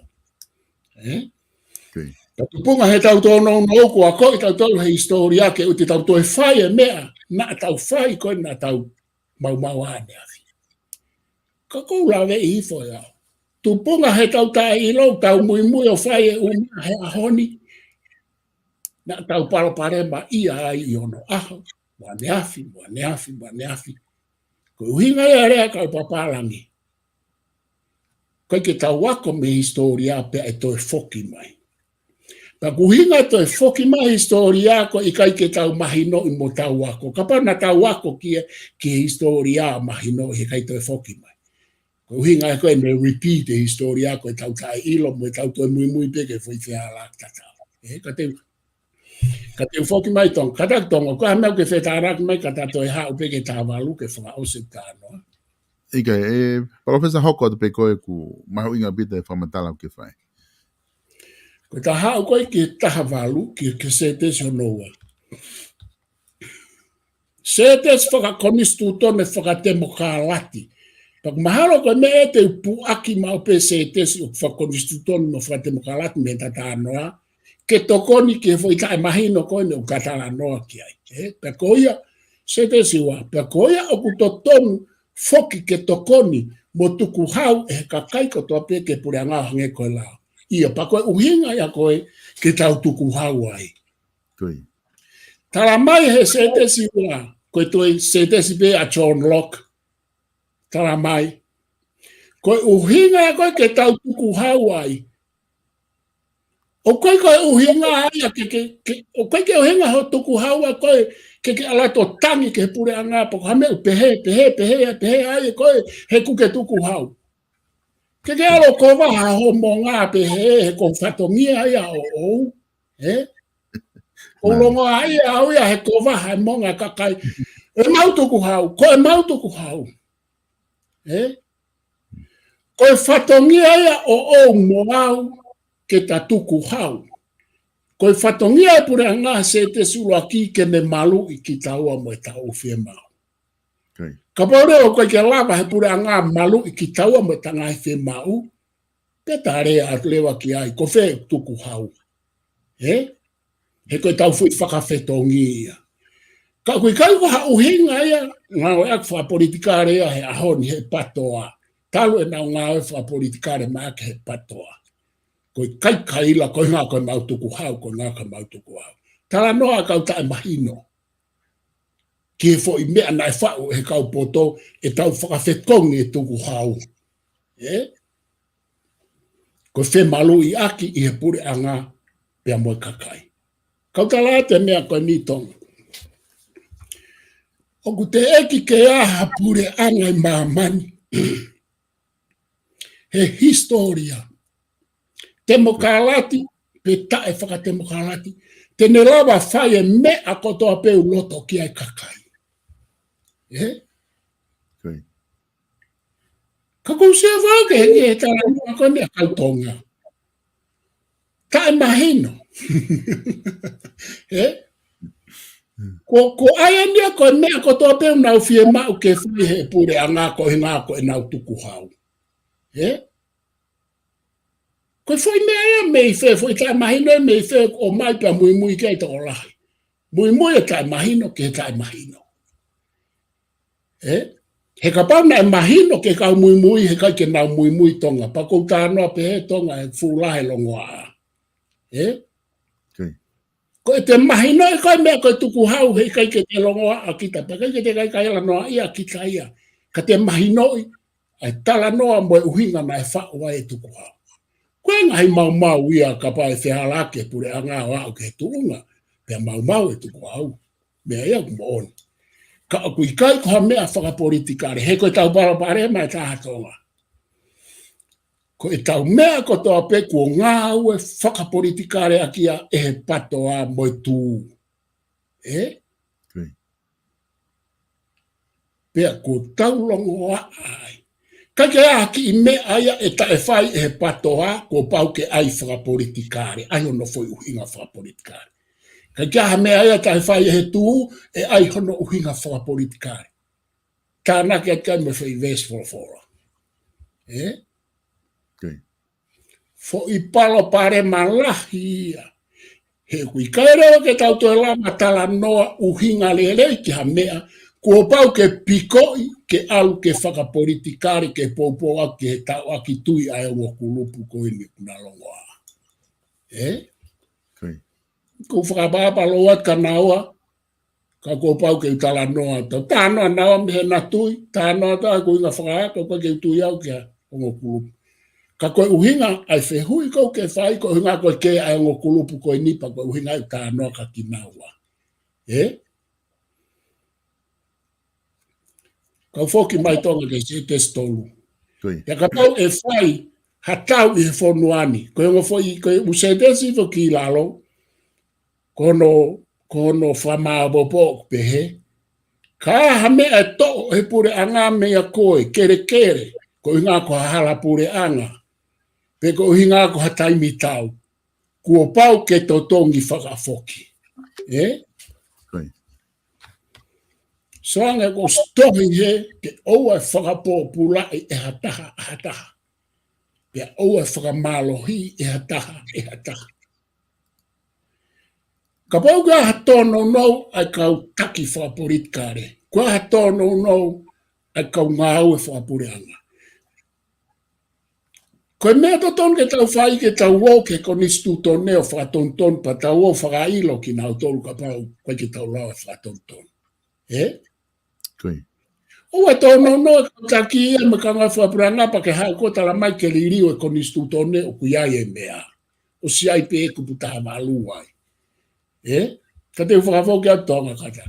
Koe. Ta tupunga he tau tono no ko a koe tau tole he historia ke uti tau toe whai e mea. Na tau whai koe na tau mau ane afi. Ka kou lawe i hifo ia. Tupunga he tau tae ilo, tau mui o whai e uma he ahoni. Na tau paraparema ia ai i ono aho. Wane afi. Ko uhinga ia rea kau papalangi. Koe ke tau wako me historia pe e toi foki mai. Pa kuhinga toi foki mai historia ko i kai ke tau mahino i mo tau wako. Kapana tau wako ki historia mahino i kai toi foki mai. Ko uhinga ko e me repeat e historia ko e tau tae ilo mo e tau toi mui peke foi fea lak tatau. Ka te foki mai tong, katak tongo, ko hamau ke whetarak mai kata toi hau peke tāwalu ke whanga ose tānoa. Ika palofesa hoko te pe koe ku mahu inga bita e whamatala ke whai. Ko ta hau koe ki taha walu ki ke setes o noa. Setes whakakonistu tone whakatemokalati. Pak mahalo koe me e te puaki mau pe setes o whakakonistu tone mo whakatemokalati me tatanoa. Ke tokoni ke foi tae mahino koe ne o katala noa ki ai. Pe koia setes iwa. Pe koia o kutotonu foki ke tokoni mo tuku hau e kakai ko toa pe ke pure anga hange koe lao. Ia pa koe uhinga ia koe ke tau tuku hau ai. Koe. Tala mai he se te si ua, koe toi se te si pe a John Locke. Tala mai. Koe uhinga koe ke tau tuku hawai. O koe koe uhinga aia, o koe ke uhinga ho tuku hawa koe ke alato tangi ke pure anga, poko hame u pehe aia koe he kuke tuku hau. Ke alo kova ha ho mo ngā pehe he ko whatongia aia o. O longo aia au ia he kova ha mo ngā kakai. E mautuku hau, koe mautuku hau. Koe whatongia ia o mo au ke ta tuku hau. Koe whatongia e pure ngā se te sulu aki ke me malu i ki taua mo e ta uwhia mau. Ka paure o koe ke lava he pure ngā malu i ki taua mo e ta ngā whia mau, pe ta rea at lewa ki ai, ko whe tuku hau. He koe tau fui whakawhetongi ia. Ka koe kai ko ha uhinga ia, ngā o ak wha politikare ia he ahoni he patoa. Talu e nau ngā o wha politikare ma ake he patoa. Koe kai kaila koe ngā koe mautuku hau, koe ngā koe mautuku hau. Tala noa kau tae mahino. Ki e fo i mea nai whau he kau poto e tau whakawhetongi e tuku hau. Koe whe malu i aki i he pure anga pia moe kakai. Kau tala te mea koe ni tonga. Oku te eki ke aha pure anga i maamani. He historia. Te mokalati, pe tae whaka te mokalati. Te ne lawa whai e me a kotoa peu loto ki ai kakai. Ka kou sea wake he e tala mua kone a kautonga. Tae mahino. Ko aia nia koe mea kotoa peu nau fie mau ke whai he pure a ngāko he ngāko e nau tuku hau. Koe whai mea ea mei whe, whai tae mahino e mei whe o mai pia mui mui kei toko lahi. Mui mui e tae mahino ke tae mahino. He ka pau na e mahino ke kau mui mui he kai ke nau mui mui tonga. Pa kou tānoa pe he tonga e fūlahe longoa a. Ko e te mahino e kai mea koe tuku hau he kai ke te longoa a kita. Pa kai ke te kai kai ala noa ia kita ia. Ka te mahino i ai tala noa mo e uhinga na e whaua e tuku hau. Koe ngai mau mau ia ka pa e whehalake pure a ngā wau ke tuunga. Pea mau mau e tuku hau. Mea ia kumooni. Ka aku i kai koha mea whakapolitikare. He koe tau parapare mai taha tonga. Ko e tau mea ko toa pe kua ngā ue whakapolitikare akia e he patoa moi tū. Pea ko tau longo ai. Ka ke aki i mea aia e ta e whai e he patoa ko pau ke ai whakapolitikare. Ai ono foi uhinga whakapolitikare. Ka kia mea aia ta e whai e he tū e ai hono uhinga whakapolitikare. Tāna kia kai me whai vesfora. Fo i palo pare malahi ia. He kui kaireo ke tau to lama tala noa uhinga lele ki ha mea. Kua pau ke pikoi ke alu ke whakapolitikare ke popo aki he tau aki tui ai o kulupu ko ini kuna longoa. Ko whakapapa loa ka naua. Ka kua pau ke tala noa. Tānoa naua me he natui. Tānoa ta ko inga whakaako pa ke tui au kia o kulupu. Ka koe uhinga ai whehui kou ke whai, koe uhinga koe ke ai ngo kulupu koe nipa, koe uhinga ai tānoa ka ki naua. Kau whoki mai tonga ke se te stolu. Ya ka tau e whai, ha tau i he whonuani. Koe ngo whoi, koe use te sivo ki lalo, kono whamaabopo pehe. Ka ha mea e to he pure anga mea koe, kere, koe uhinga ko hala pure anga. Peko uhinga ko hataimi tau. Kua pau ke totongi whakafoki. Soanga ko stohi he ke oua whakapopula e hataha. Pea oua whakamalohi e hataha. Ka pau ka hatono nou ai kau taki whakapolitikare. Kua hatono nou ai kau ngāue whakapureanga. Koe mea to ton ke tau whai ke tau wau ke konistu ton neo whakatonton pa tau wau whakailo ki nau tolu ka pau koe ke tau lawa whakatonton. Koe. O e tono no ka ki ia me kanga whapranga pa ke hau ko tala mai ke liriu e konistu ton neo ku iai e mea. O si ai pe e kuputa malu ai. Ka te whakawau ke atonga kata.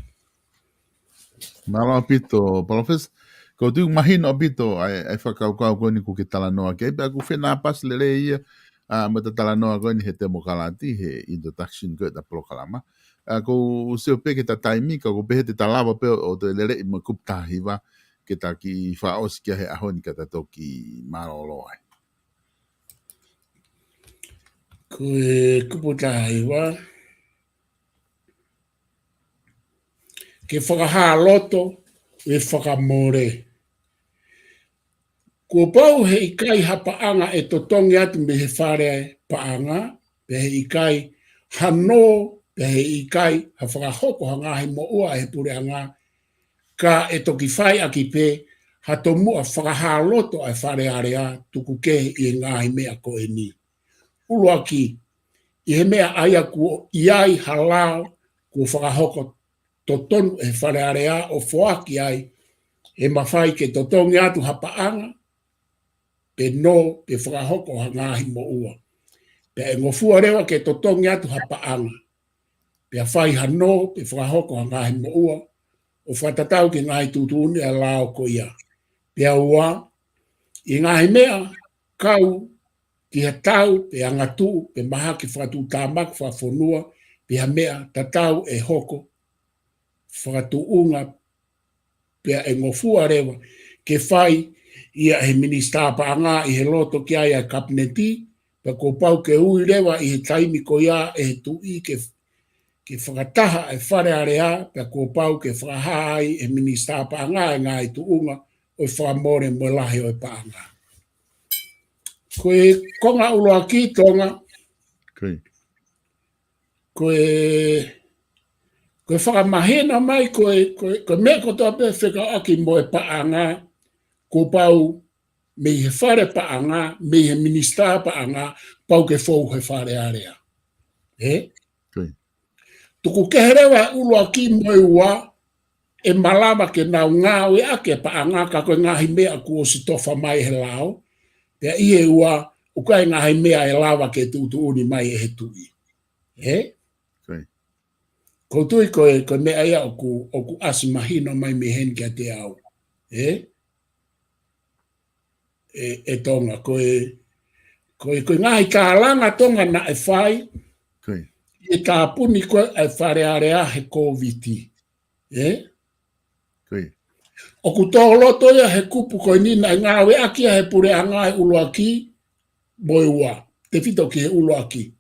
Malo apito, Palofesa. Ko tu mahino apito ai whakaukau koe ni ku ke tala noa ke aku whena pas lele ia ma te tala noa koe ni he te mokalati he introduction koe ta polokalama. Ko seo pe ke ta taimi ka ko pe he te talawa pe o te lele i ma kuptahiwa ke ta ki whaos kia he aho ni ka ta toki marolo ai. Koe kuputahiwa ke whakahaloto e whakamore. Ko pau he ikai hapaanga e totongi atu me he whare paanga, pe he ikai hano, pe he ikai ha whakahoko ha ngahi mo ua he pure anga, ka e toki whai aki pe, ha tomu a whakahaloto ai whare area tuku ke i ngahi mea ko e ni. Ulu aki, i he mea aia ku iai halao, ku whakahoko totonu e whare area o whoaki ai, e mawhai ke totongi atu hapaanga, pe no, pe whakahoko ha ngahi mo ua. Pe e ngofua rewa ke totongi atu hapaanga. Pe a whai hano, pe whakahoko ha ngahi mo ua. O whatatau ke ngahi tutuni a lao ko ia. Pe a ua, i ngahi mea, kau, ki ha tau, pe a ngatu, pe maha ki whakatu tāmak, whafonua, pe a mea, tatau e hoko, whakatu unga, pe a e ngofua rewa, ke whai, ia he minista paanga i he loto ki ai a kapneti, pa ko pau ke ui rewa i he taimi ko ia e he tui ke whakataha e whare area, pa ko pau ke whakaha ai e minista paanga e ngā i tuunga o i whakamore mo lahi o i paanga. Koe konga uloa ki tonga, koe whakamahena mai, koe mea kotoa pe whika aki mo e paanga, ko pau me he whare paanga, me he minista paanga, pau ke fou he whare area. Tuku keherewa ulo aki moe ua, e malama ke nau ngāwe ake paanga, ka koe ngahi mea ku o si tofa mai he lao, pia ie ua, ukai ngahi mea e lawa ke tutu uni mai e he tui. Koutui koe mea ia oku asi mahino mai me hen kia te au. E tonga, koe ngahi kālanga tonga na e whai, e tāpuni koe e whare area he COVID. O ku tōloto ia he kupu koe nina e ngāwe akia he pure anga e ulo aki, moe ua, te whito ki he ulo aki.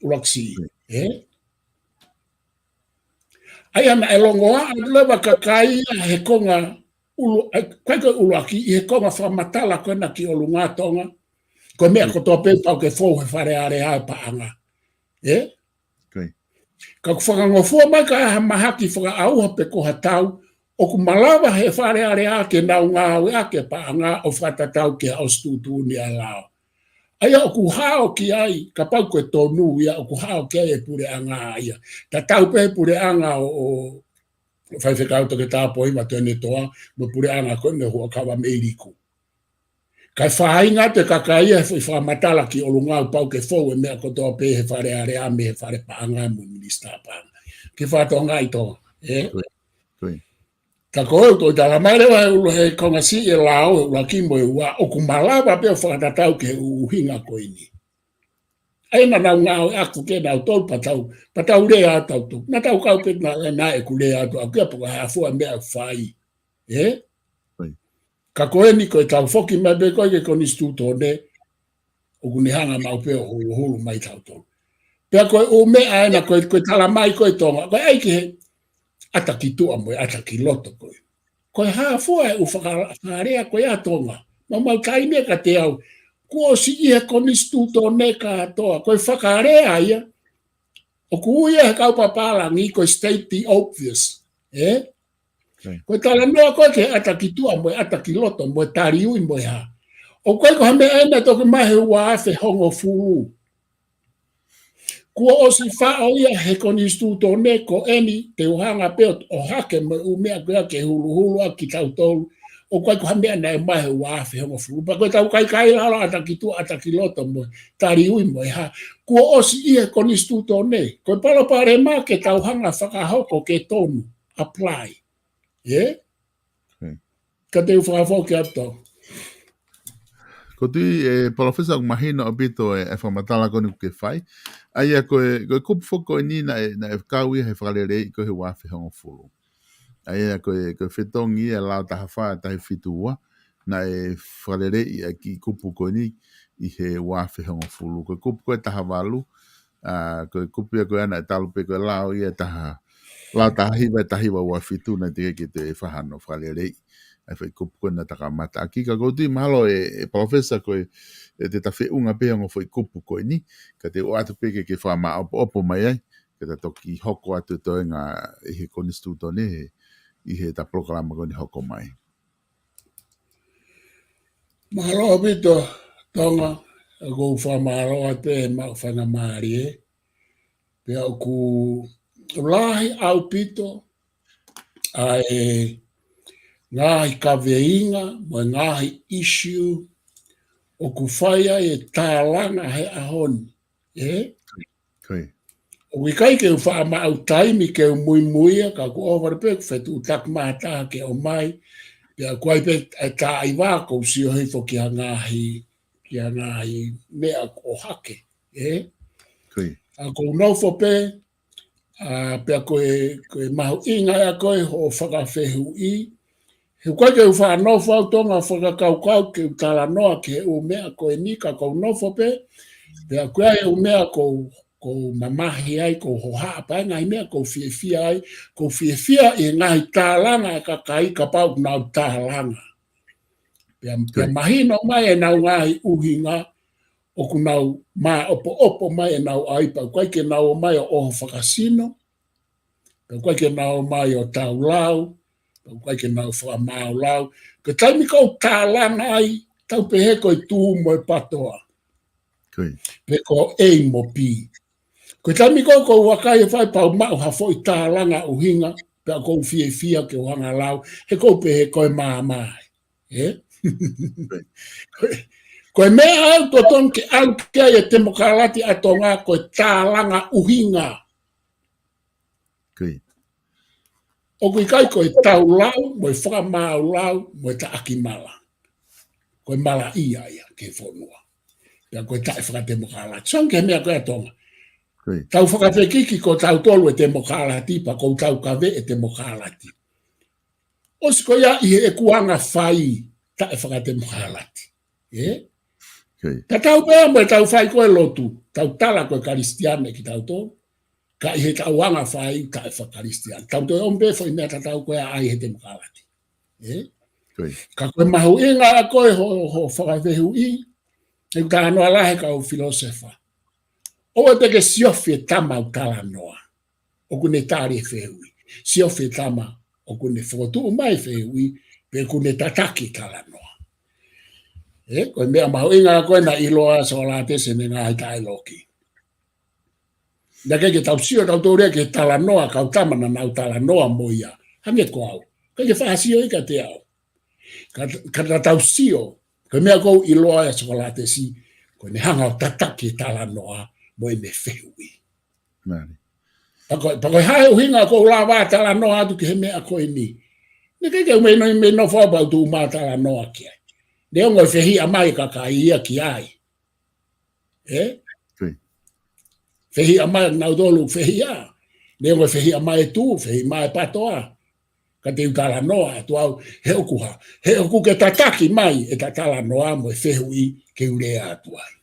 Ulo aki. Ai ana e longoa, lewa kakai he konga, koe koe ulo aki, i he konga whamatala koe na ki olu ngā tonga, koe mea kotoa pe pau ke fōu he whare area e paanga. Ka ku whakangofua mai ka ha mahaki whakaauha pe ko hatau, o ku malawa he whare area ke nau ngāwe ake paanga o whatatau ke austutu ni a lao. Aia o ku hao ki ai, ka pau koe tonu ia, o ku hao ki ai e pure anga ia. Ta tau pe pure anga o whaiwhekau toke tāpo ima tēne toa, mo pure anga koe me hua kawa meiriku. Kai whainga te kakaia he whamatala ki olu ngau pau ke fōu e mea kotoa pe he whare area me he whare paanga mo minista paanga. Ke whatonga i toa. Ka koe to tala mai rewa he ulo he konga si e lao ula ki mo e ua o ku malawa pe o whakatatau ke uhinga koe ni. Aina nau ngau aku ke nau tol patau rea atau tu. Na tau kau pe na e ku rea atau aku apuka hafua mea whai. Ka koe ni koe tau whoki mai be koe ke konistu tōne o ku nihanga mau pe o hulu mai tau tō. Pea koe o mea aina koe tala mai koe tonga. Koe ai ki he ata ki tua moe, ata ki loto koe. Koe hafua e u whakarea koe atonga. Mau kaimea ka te au. Kua si ia konistu tōne ka atoa. Koe whakarea ia. O ku ia he kaupapala ngi koe state the obvious. Koe tala noa koe ke ata ki tua moe, ata ki loto moe tariui moe ha. O koe ko hame ena toke mahe ua afe hongo fulu. Kua o si wha o ia he konistu tō ne ko eni te uhanga peo o hake me umea koea ke hulu hulu a ki tau tolu. O koe ko hame ena e mahe ua afe hongo fulu. Pa koe tau kai kai lalo ataki tu ataki loto mo tari ui mo ha. Kua o si ia konistu tō ne. Koe palo pare ma ke tau hanga whakahoko ke tonu. Apply. Yeah? Ka te uwhakafo ke ato. Ko tui palofesa o mahina o bito e whamatala koni ke whai. Aia koe kupu whoko ni na e kaui he whakarere i koe he wafi hongo fulu. Aia koe whetongi e lao taha wha tahi whitua na e whakarere i a ki kupu koe ni i he wafi hongo fulu. Koe kupu koe taha walu, koe kupu ia koe ana e talupe koe lao i e taha hiwa e tahiwa ua whitu na te ke te whahano whakarere i. Ai fai kupu koe na takamata. Aki ka kouti mahalo e palofesa koe te tawhi unga pēha ngo fai kupu koe ni. Ka te o atu peke ke whama opo mai ai. Ka ta toki hoko atu toi ngā i he konistu tone i he ta polokalama koe ni hoko mai. Mahalo o bito tonga ko whamaro ate ma whanga maari e. Pea o ku lahi au pito a e ngahi kaweinga mo ngahi issue o ku whaia e tālanga he ahoni. E? Koe. O wikai ke wha ma au taimi ke mui muia ka ku over pe fetu tak mata ke o mai pea kuai pe ta iwa ko si o hifo ki a ngahi mea o hake. E? Koe. A ko nofo pe pea koe mahu inga a koe ho whakawhehu i. He koe ke wha nofo au tonga whakakaukau ke utala noa ke o mea koe nika ko nofo pe. Pea koe e o mea ko mamahi ai, ko hoha apai ngai mea ko fiefia ai. Ko fiefia i ngai tālanga e kakai ka pau nau tālanga. Pea mahino mai e nau ngai uhinga o ku nau ma opo mai e nau aipa. Koe ke nau mai o oho whakasino. Koe ke nau mai o tau lau. Koe ke nau whakamau lau. Ke taimi kou tālanga ai, tau pehe koe tū mo e patoa. Pe ko ei mo pi. Koe taimi kou wakai e whai pau mau hafo i tālanga uhinga. Pe kou fia ke wanga lau. He kou pehe koe māmai. Koe mea au to ton ke au kia e te mokalati atonga koe tālanga uhinga. O kui kai koe tau lau, mo e whakamau lau, mo e ta akimala. Koe mala ia ke whonua. Pea koe ta e whakatemokalati. Son ke mea koe atonga. Tau whakawhekiki ko tau tolu e temokalati, pa kou tau kawe e temokalati. Osi ko ia i e kuanga whai, ta e whakatemokalati. Ta tau pea mo e tau whai koe lotu, tau tala koe karistiane ki tau tolu. Ka i he tau anga whai ta e whakaristian. Tau toi ompe fo i mea tau koe ai he te makalati. Ka koe mahu inga a koe ho whakawhehu i, e ka anoa lahe ka o filosefa. O e peke siofi e tama o tala noa. O kune tari e whehui. Siofi e tama o kune whakotu mai whehui, pe kune tataki tala noa. Koe mea mahu inga a koe na iloa sa ola te se ne ngā hita e loki. Na ke tau sio tau tōrea ke tala noa kau tamana nau tala noa moia. Hange ko au. Ke whaasio i ka te au. Ka tau sio. Ka mea kou iloa e sokola te si. Ko ne hanga o tataki tala noa mo e me whehui. Pakoi hae uhinga kou la wā tala noa atu ki he mea koe ni. Ne ke me no whapau tū mā tala noa ki ai. Ne ongo e whehi a mai ka ia ki ai. Fehi amai nau dolu fehi a. Nengo fehi amai tu, fehi mai patoa. Ka te utala noa, tu au he okuha. He oku ke tataki mai e tatala noa mo e fehui ke urea atu ai.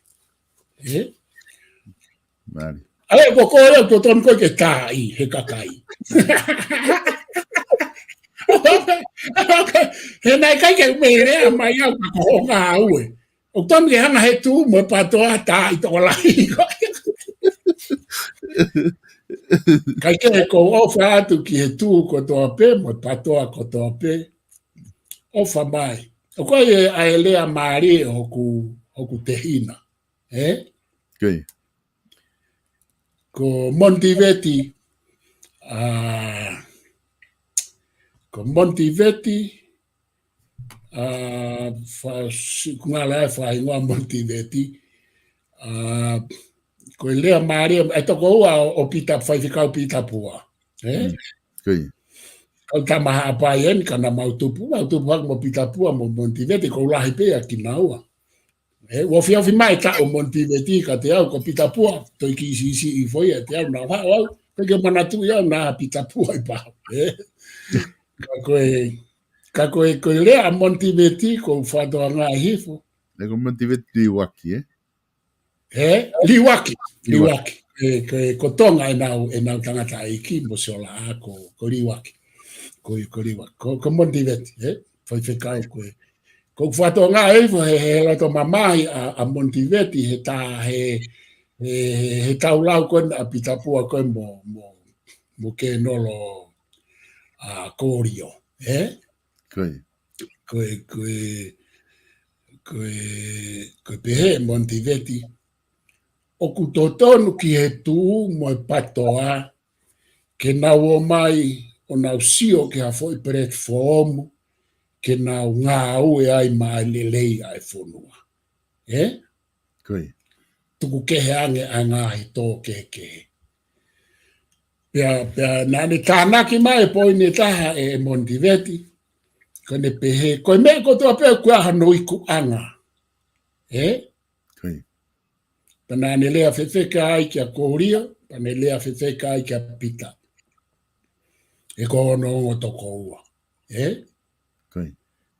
Ale ko koe to ton koe ke tai he kakai. He nai kai ke meirea mai au ka kohonga aue. O tam ke hanga he tu mo e patoa tai to lai. Kai ke ko ofa atu ki he tū ko toa pe, mo patoa ko toa pe. Ofa mai. O koe ai lea maari hoku te hina. Kei. Ko Montiveti, ko Montiveti, ngala e whai ngā Montiveti, ko lea maari, e toko ua o pita, whai whikau pita pua. Kei. Kau tamaha apai en, kana mautupu hak mo pita pua mo Montiveti, ko ulahi pea ki naua. Wo fi mai ta o Montiveti ka te au ko pita pua, toi ki isi i foi e te au na wau, peke manatu ia na pita pua i pa. Ka koe lea Montiveti ko whatoa ngā hifu. E ko Montiveti Liwaki, Liwaki. Ko tonga e nau tangata i ki mo se ola a ko Liwaki. Ko Liwaki. Ko Montiveti, whai whekau koe. Ko whatoa ngā hifu he rato mamai a Montiveti he tā he taulau koe a pita pua koe mo ke nolo kōrio. Koe pehe Montiveti. O ku totonu ki he tū mo e patoa ke nau o mai o nau sio ke ha foi platform ke nau ngā ue ai mai lelei ai whonua. Tuku kehe ange a ngā he tō kehe. Pea nani tānaki mai po ine taha e Montiveti, kone pehe, koe mea kotoa pea kua hanoi ku anga. Pana ne lea whewheka ai kia kōria, pana lea whewheka ai kia pita. E ko ono o toko ua.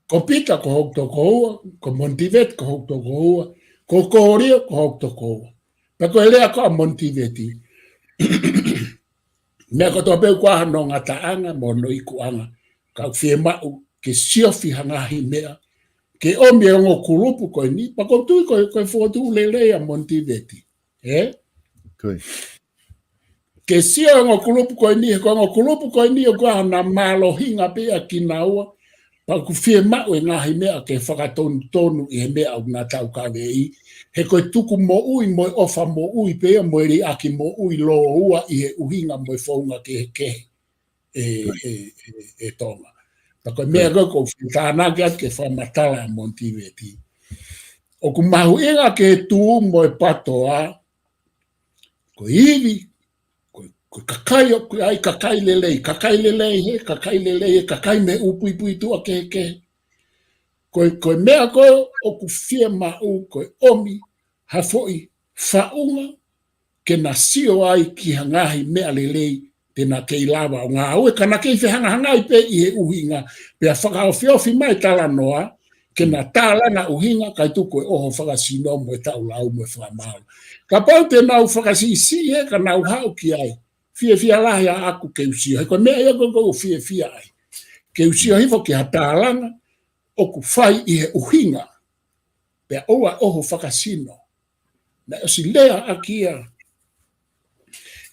Ko pita ko hok toko ua, ko Montiveti ko hok toko ua, ko kōria ko hok toko ua. Pa koe lea ko a Montiveti. Mea kotoa peu kua hano ngata anga, mo no iku anga. Ka whie mau ke siofi hangahi mea, ke omi e ngo kurupu koe ni, pa ko tui koe whotu lelei a Montiveti. Ke sio ngo kurupu koe ni, ko ngo kurupu koe ni o kua hana malo hinga pea ki naua, pa ku whie mau e ngahi mea ke whakatonu i he mea au ngā tau kawe i, he koe tuku mo ui, mo ofa mo ui pea, mo eri aki mo ui lo ua i he uhinga mo whaunga ke he kehe e tonga. Pa koe mea koe ko whitānaki at ke whamatala Montiveti. O ku mahu inga ke tū mo e patoa, ko iwi, ko kakai o ku ai kakai lelei he, kakai me upui tua ke. Koe mea koe o ku whia mau koe omi, hafoi, whaunga, ke na sio ai ki hangahi mea lelei, tena kei lawa o ngā ue, kana kei whehanga i pe i he uhinga, pea whakaofiofi mai tala noa, ke na tālanga uhinga, kai tu koe oho whakasino mo e tau lau mo e whamau. Ka pau te nau whakasisi he, ka nau hau ki ai, whia lahi a aku ke usio, he koe mea ia koe whia ai. Ke usio hifo ki ha tālanga, o ku whai i he uhinga, pea oa oho whakasino, na o si lea akia,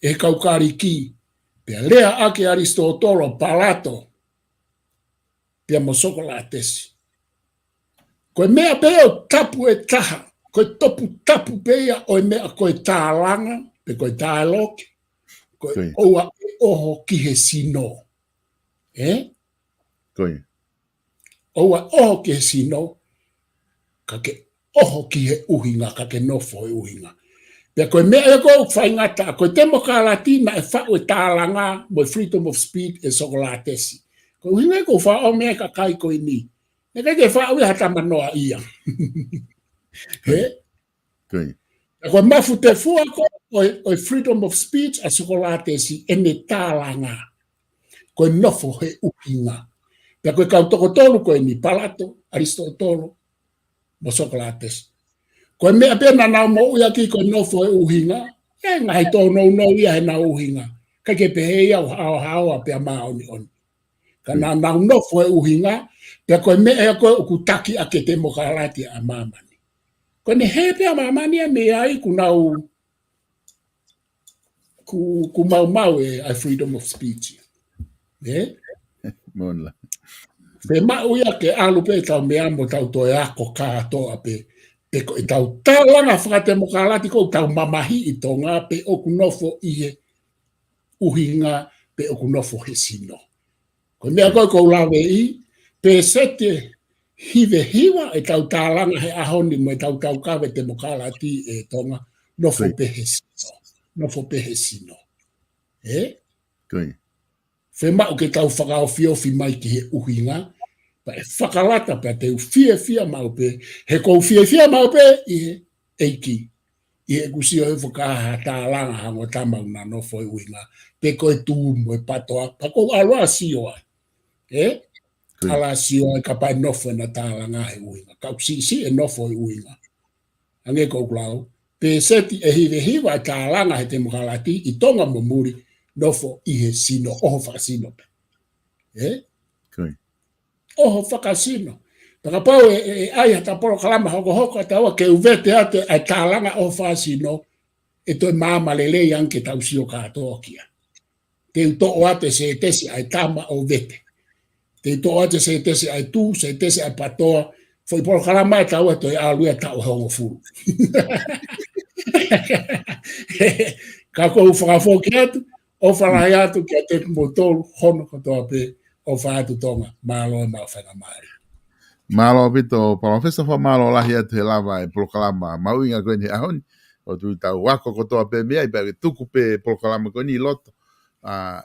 e kaukari ki, pea lea ake Aristotolo Palato, pea mo sokola tesi. Koe mea pea o tapu e taha, koe tapu pea o mea koe tālanga, pe koe tāloki, koe oa e oho ki he sino. Oa oho ki he sino, ka ke oho ki he uhinga, ka ke nofo he uhinga. Pea koe mea e koe whaingata, koe te moka latina e whao e tālanga, mo freedom of speech e sokola tesi. Koe uhinga e koe whao mea ka kai koe ni. E kai ke whao e hata manoa ia. Koe mafu te fua koe freedom of speech a sokola tesi e ne tālanga. Koe nofo he uhinga. Pea koe kau toko tolu koe ni Palato, Aristotolo, mo sokola tesi. Koe mea pena nau mo uia ki koe nofo e uhinga, e ngai tō no ia he na uhinga. Kai ke pehe ia o haoa pea maa oni. Ka nau nofo e uhinga, pea koe mea ea koe uku taki a ke te mokalati a mamani. Koe ne he pea mamani a mea ai ku nau, ku mau e a freedom of speech. Monla. Pe uia ke alu pe tau me amo tau to e ako katoa pe ko i tau talanga whakatemokalati ko tau mamahi i tō ngā pe oku nofo i he uhinga pe oku nofo he sino. Ko mea koe kou lawe i, pe sete hive hiwa e tau talanga he ahoni mo e tau kawe temokalati e tonga nofo pehe sino. Nofo pehe sino. Koi. Whemau ke tau whakaofiofi mai ki he uhinga, pa e whakalata pa te fia mau pe, he kou fia mau pe i he eiki. I he kusio e whakaha tālanga hango tamau na nofo e uhinga, pe koe tū mo e patoa, pa kou alwa sio ai. Ala sio ai ka pai nofo na tālanga he uhinga, kau si e nofo e uhinga. Ange kou klau, pe seti e hiwa tālanga he te mukalati i tonga momuri, nofo i he sino, oho whakasino pe. Oho whakasino. Taka pau e ai hata polokalama hoko ataua ke uvete ate ai tālanga oho whakasino e toi māma lelei anke tau sio katoa kia. Te uto ate se tesi ai tama o vete. Te uto ate se tesi ai tu, se tesi ai patoa, foi polokalama e tau e toi alua tau hongo furu. Kako whakafoki atu, o whalahi atu ki a te kumotolu hono katoa pe o whaatu tonga, mālo e mau whangamari. Mālo pito, PALOFESA wha mālo lahi atu he lava e polokalama mau inga koe ni ahoni, o tui tau wako kotoa pe mea, i pēke tuku pe polokalama koe ni loto,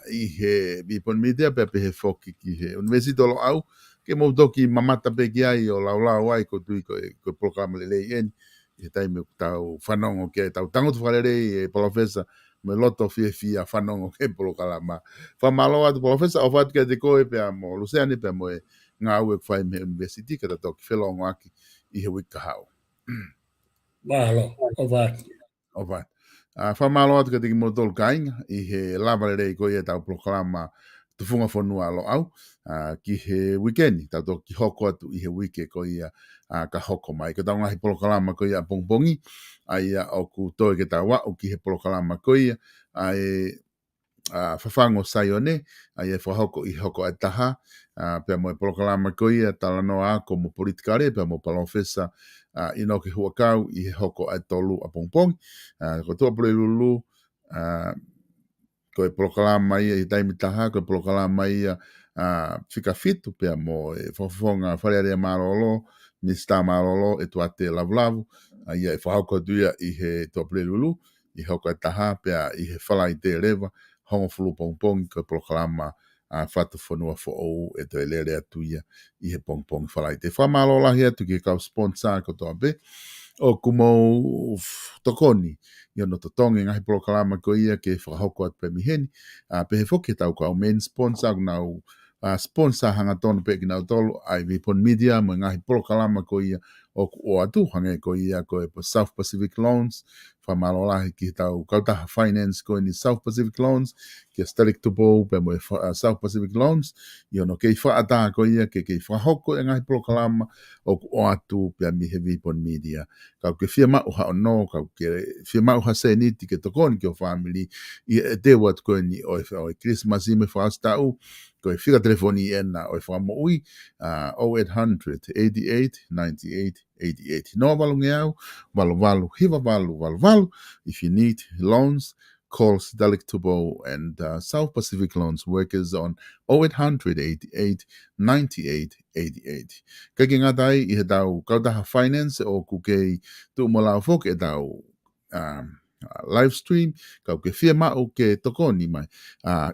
i he bipon media pe he foki ki he universito lo au, ke mou toki mamata pe ki ai o lau ai ko tui koe polokalama lelei eni, i he taime tau whanongo ke tau tangotu whalerei e PALOFESA, me loto fia whanongo ke polokalama. Wha malo atu PALOFESA o whatu kia te koe pia mo Luseani pia mo e ngā ue kwhai me university ka ta toki whelongo aki i he wika hao. Malo, o whatu. O whatu. Wha malo atu kia te ki mo tolu kainga i he lavarerei koe e tau polokalama TUFUNGAFONUA lo au ki he weekend, ta toki hoko atu i he wike koe ia ka hoko mai. Ka tau ngahi polokalama koe ia pongpongi, ai o ku toe ke ta wau ki he polokalama koe ia, ai whawhango saione, ai e whahoko i hoko e taha, pia mo e polokalama koe ia tala noa ako mo politikare, pia mo PALOFESA ino ke huakau i he hoko e tolu a pongpongi, ko tua pule lulu, koe polokalama ia i taimi taha, koe polokalama ia whika fitu pia mo e whawhonga wharearea marolo, Mr. Marolo e tuate lavulavu, ia e whahoko tuia i he topule lulu, i hoko e taha pia i he whalai te rewa, hongo fulu pongpongi koe polokalama whatu whanua fo ou e te lere atuia i he pongpongi whalai te whamalo lahi atu ki kau sponsor ko toa be, o kumou tokoni, i ono totongi ngahi polokalama ko ia ke whakahoko atu pe miheni, pe he whoke tau kau main sponsor nau sponsor hanga tonu pe ki nau tolu ai Vipon Media mo ngahi polokalama ko ia o atu hange ko ia ko e po South Pacific Loans, whamalo lahi ki tau kautaha finance ko ni South Pacific Loans, ki a Static Tupo pe mo South Pacific Loans, i ono kei whaata ko ia ke kei whahoko e ngahi polokalama o atu pe a mihe Vipon Media. Kau ke fia mau ha ono, kau ke fia mau ha se niti ke tokoni ki o family, i e te wat ko ni o Christmas i me whaastau, ko e whika telefoni ena o e whamo ui 0800 88 98 88. No valu ngeau, valu, hiva valu. If you need loans, call Stalik Tubo and South Pacific Loans workers on 0800 88 98 88. Kaki ngā tai i he tau kautaha finance o kukei tu mo lau fok e tau live stream, kau ke fia mau ke tokoni mai.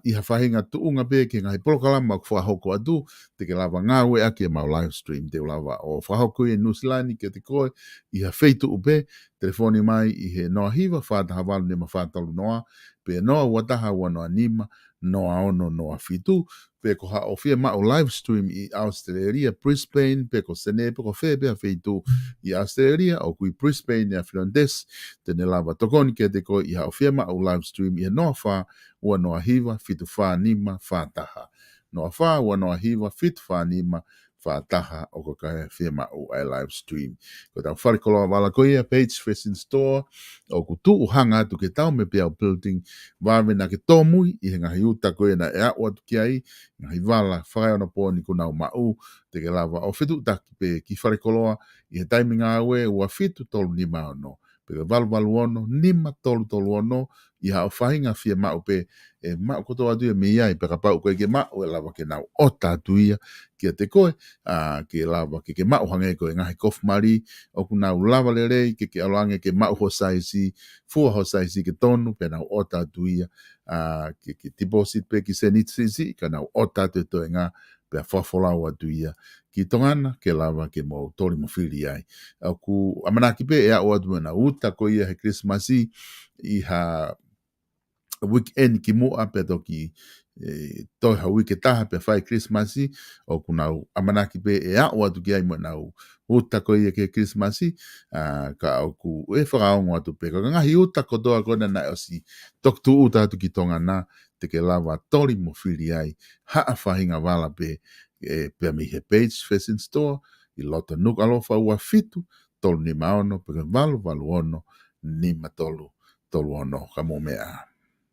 I hawhahinga tuunga pe ke ngai polokalama ku whahoko atu, te ke lava ngāwe ake mau live stream, te lava o whahoko e nusilani ke te koe, i ha feitu upe, telefoni mai i he noa hiva, whātaha walu nema whātalu noa, pe noa wataha wa noa nima, noa ono noa fitu, pe ko ha o fia mau live stream i Australia, Brisbane, pe ko sene, pe ko whea pia feitu i Australia, o kui Brisbane e Finlandes, tene lava tokoni ke te koe i ha o fia mau live stream i he noa wha, ua noa hiva, fitu wha nima, whātaha. Noa wha, ua noa hiva, fitu wha nima, whaataha o ko kai whia o ai live stream. Ko tau wharikoloa wala koia page facing store o ku tu hanga atu ke tau me pia building wawe na ke tōmui i he ngahi uta koia na ea o atu ki ai ngahi wala whakai ona pō ni kuna o mau te ke lava o whitu taki pe ki wharikoloa i he taiminga aue ua whitu tolu ni no. Pe walu ono, nima tolu ono, i hao whahinga whia mau pe e mau koto atu ia me iai pe ka pau koe ke mau e lava ke nau ota atu ia kia te koe ke lava ke mau hange koe ngahi kofu mari o ku nau lava le rei ke aloange ke mau ho saisi fua ho saisi ke tonu pe nau ota atu ia ke deposit pe ki senitisi ka nau ota atu to ngā pe a whafolau atu ia ki tongana ke lava ke mo tori mo whiri ai ku amanaki pe ea o atu na uta ko ia he Christmasi i ha weekend ki mua pe toki toi ha wiki taha pe whai Christmasi o kunau amanaki pe e au atu ki ai mo nau uta ko ia ke Christmasi ka au ku e whakaongo atu pe ka ngahi uta ko toa kona na o si toktu uta atu ki tonga na te ke lava tori mo whiri ai haa whahinga wala pe pe mi he page facing store i lota nuk alofa ua fitu tolu ni maono pe ka valu ono ni matolu tolu ono ka mo mea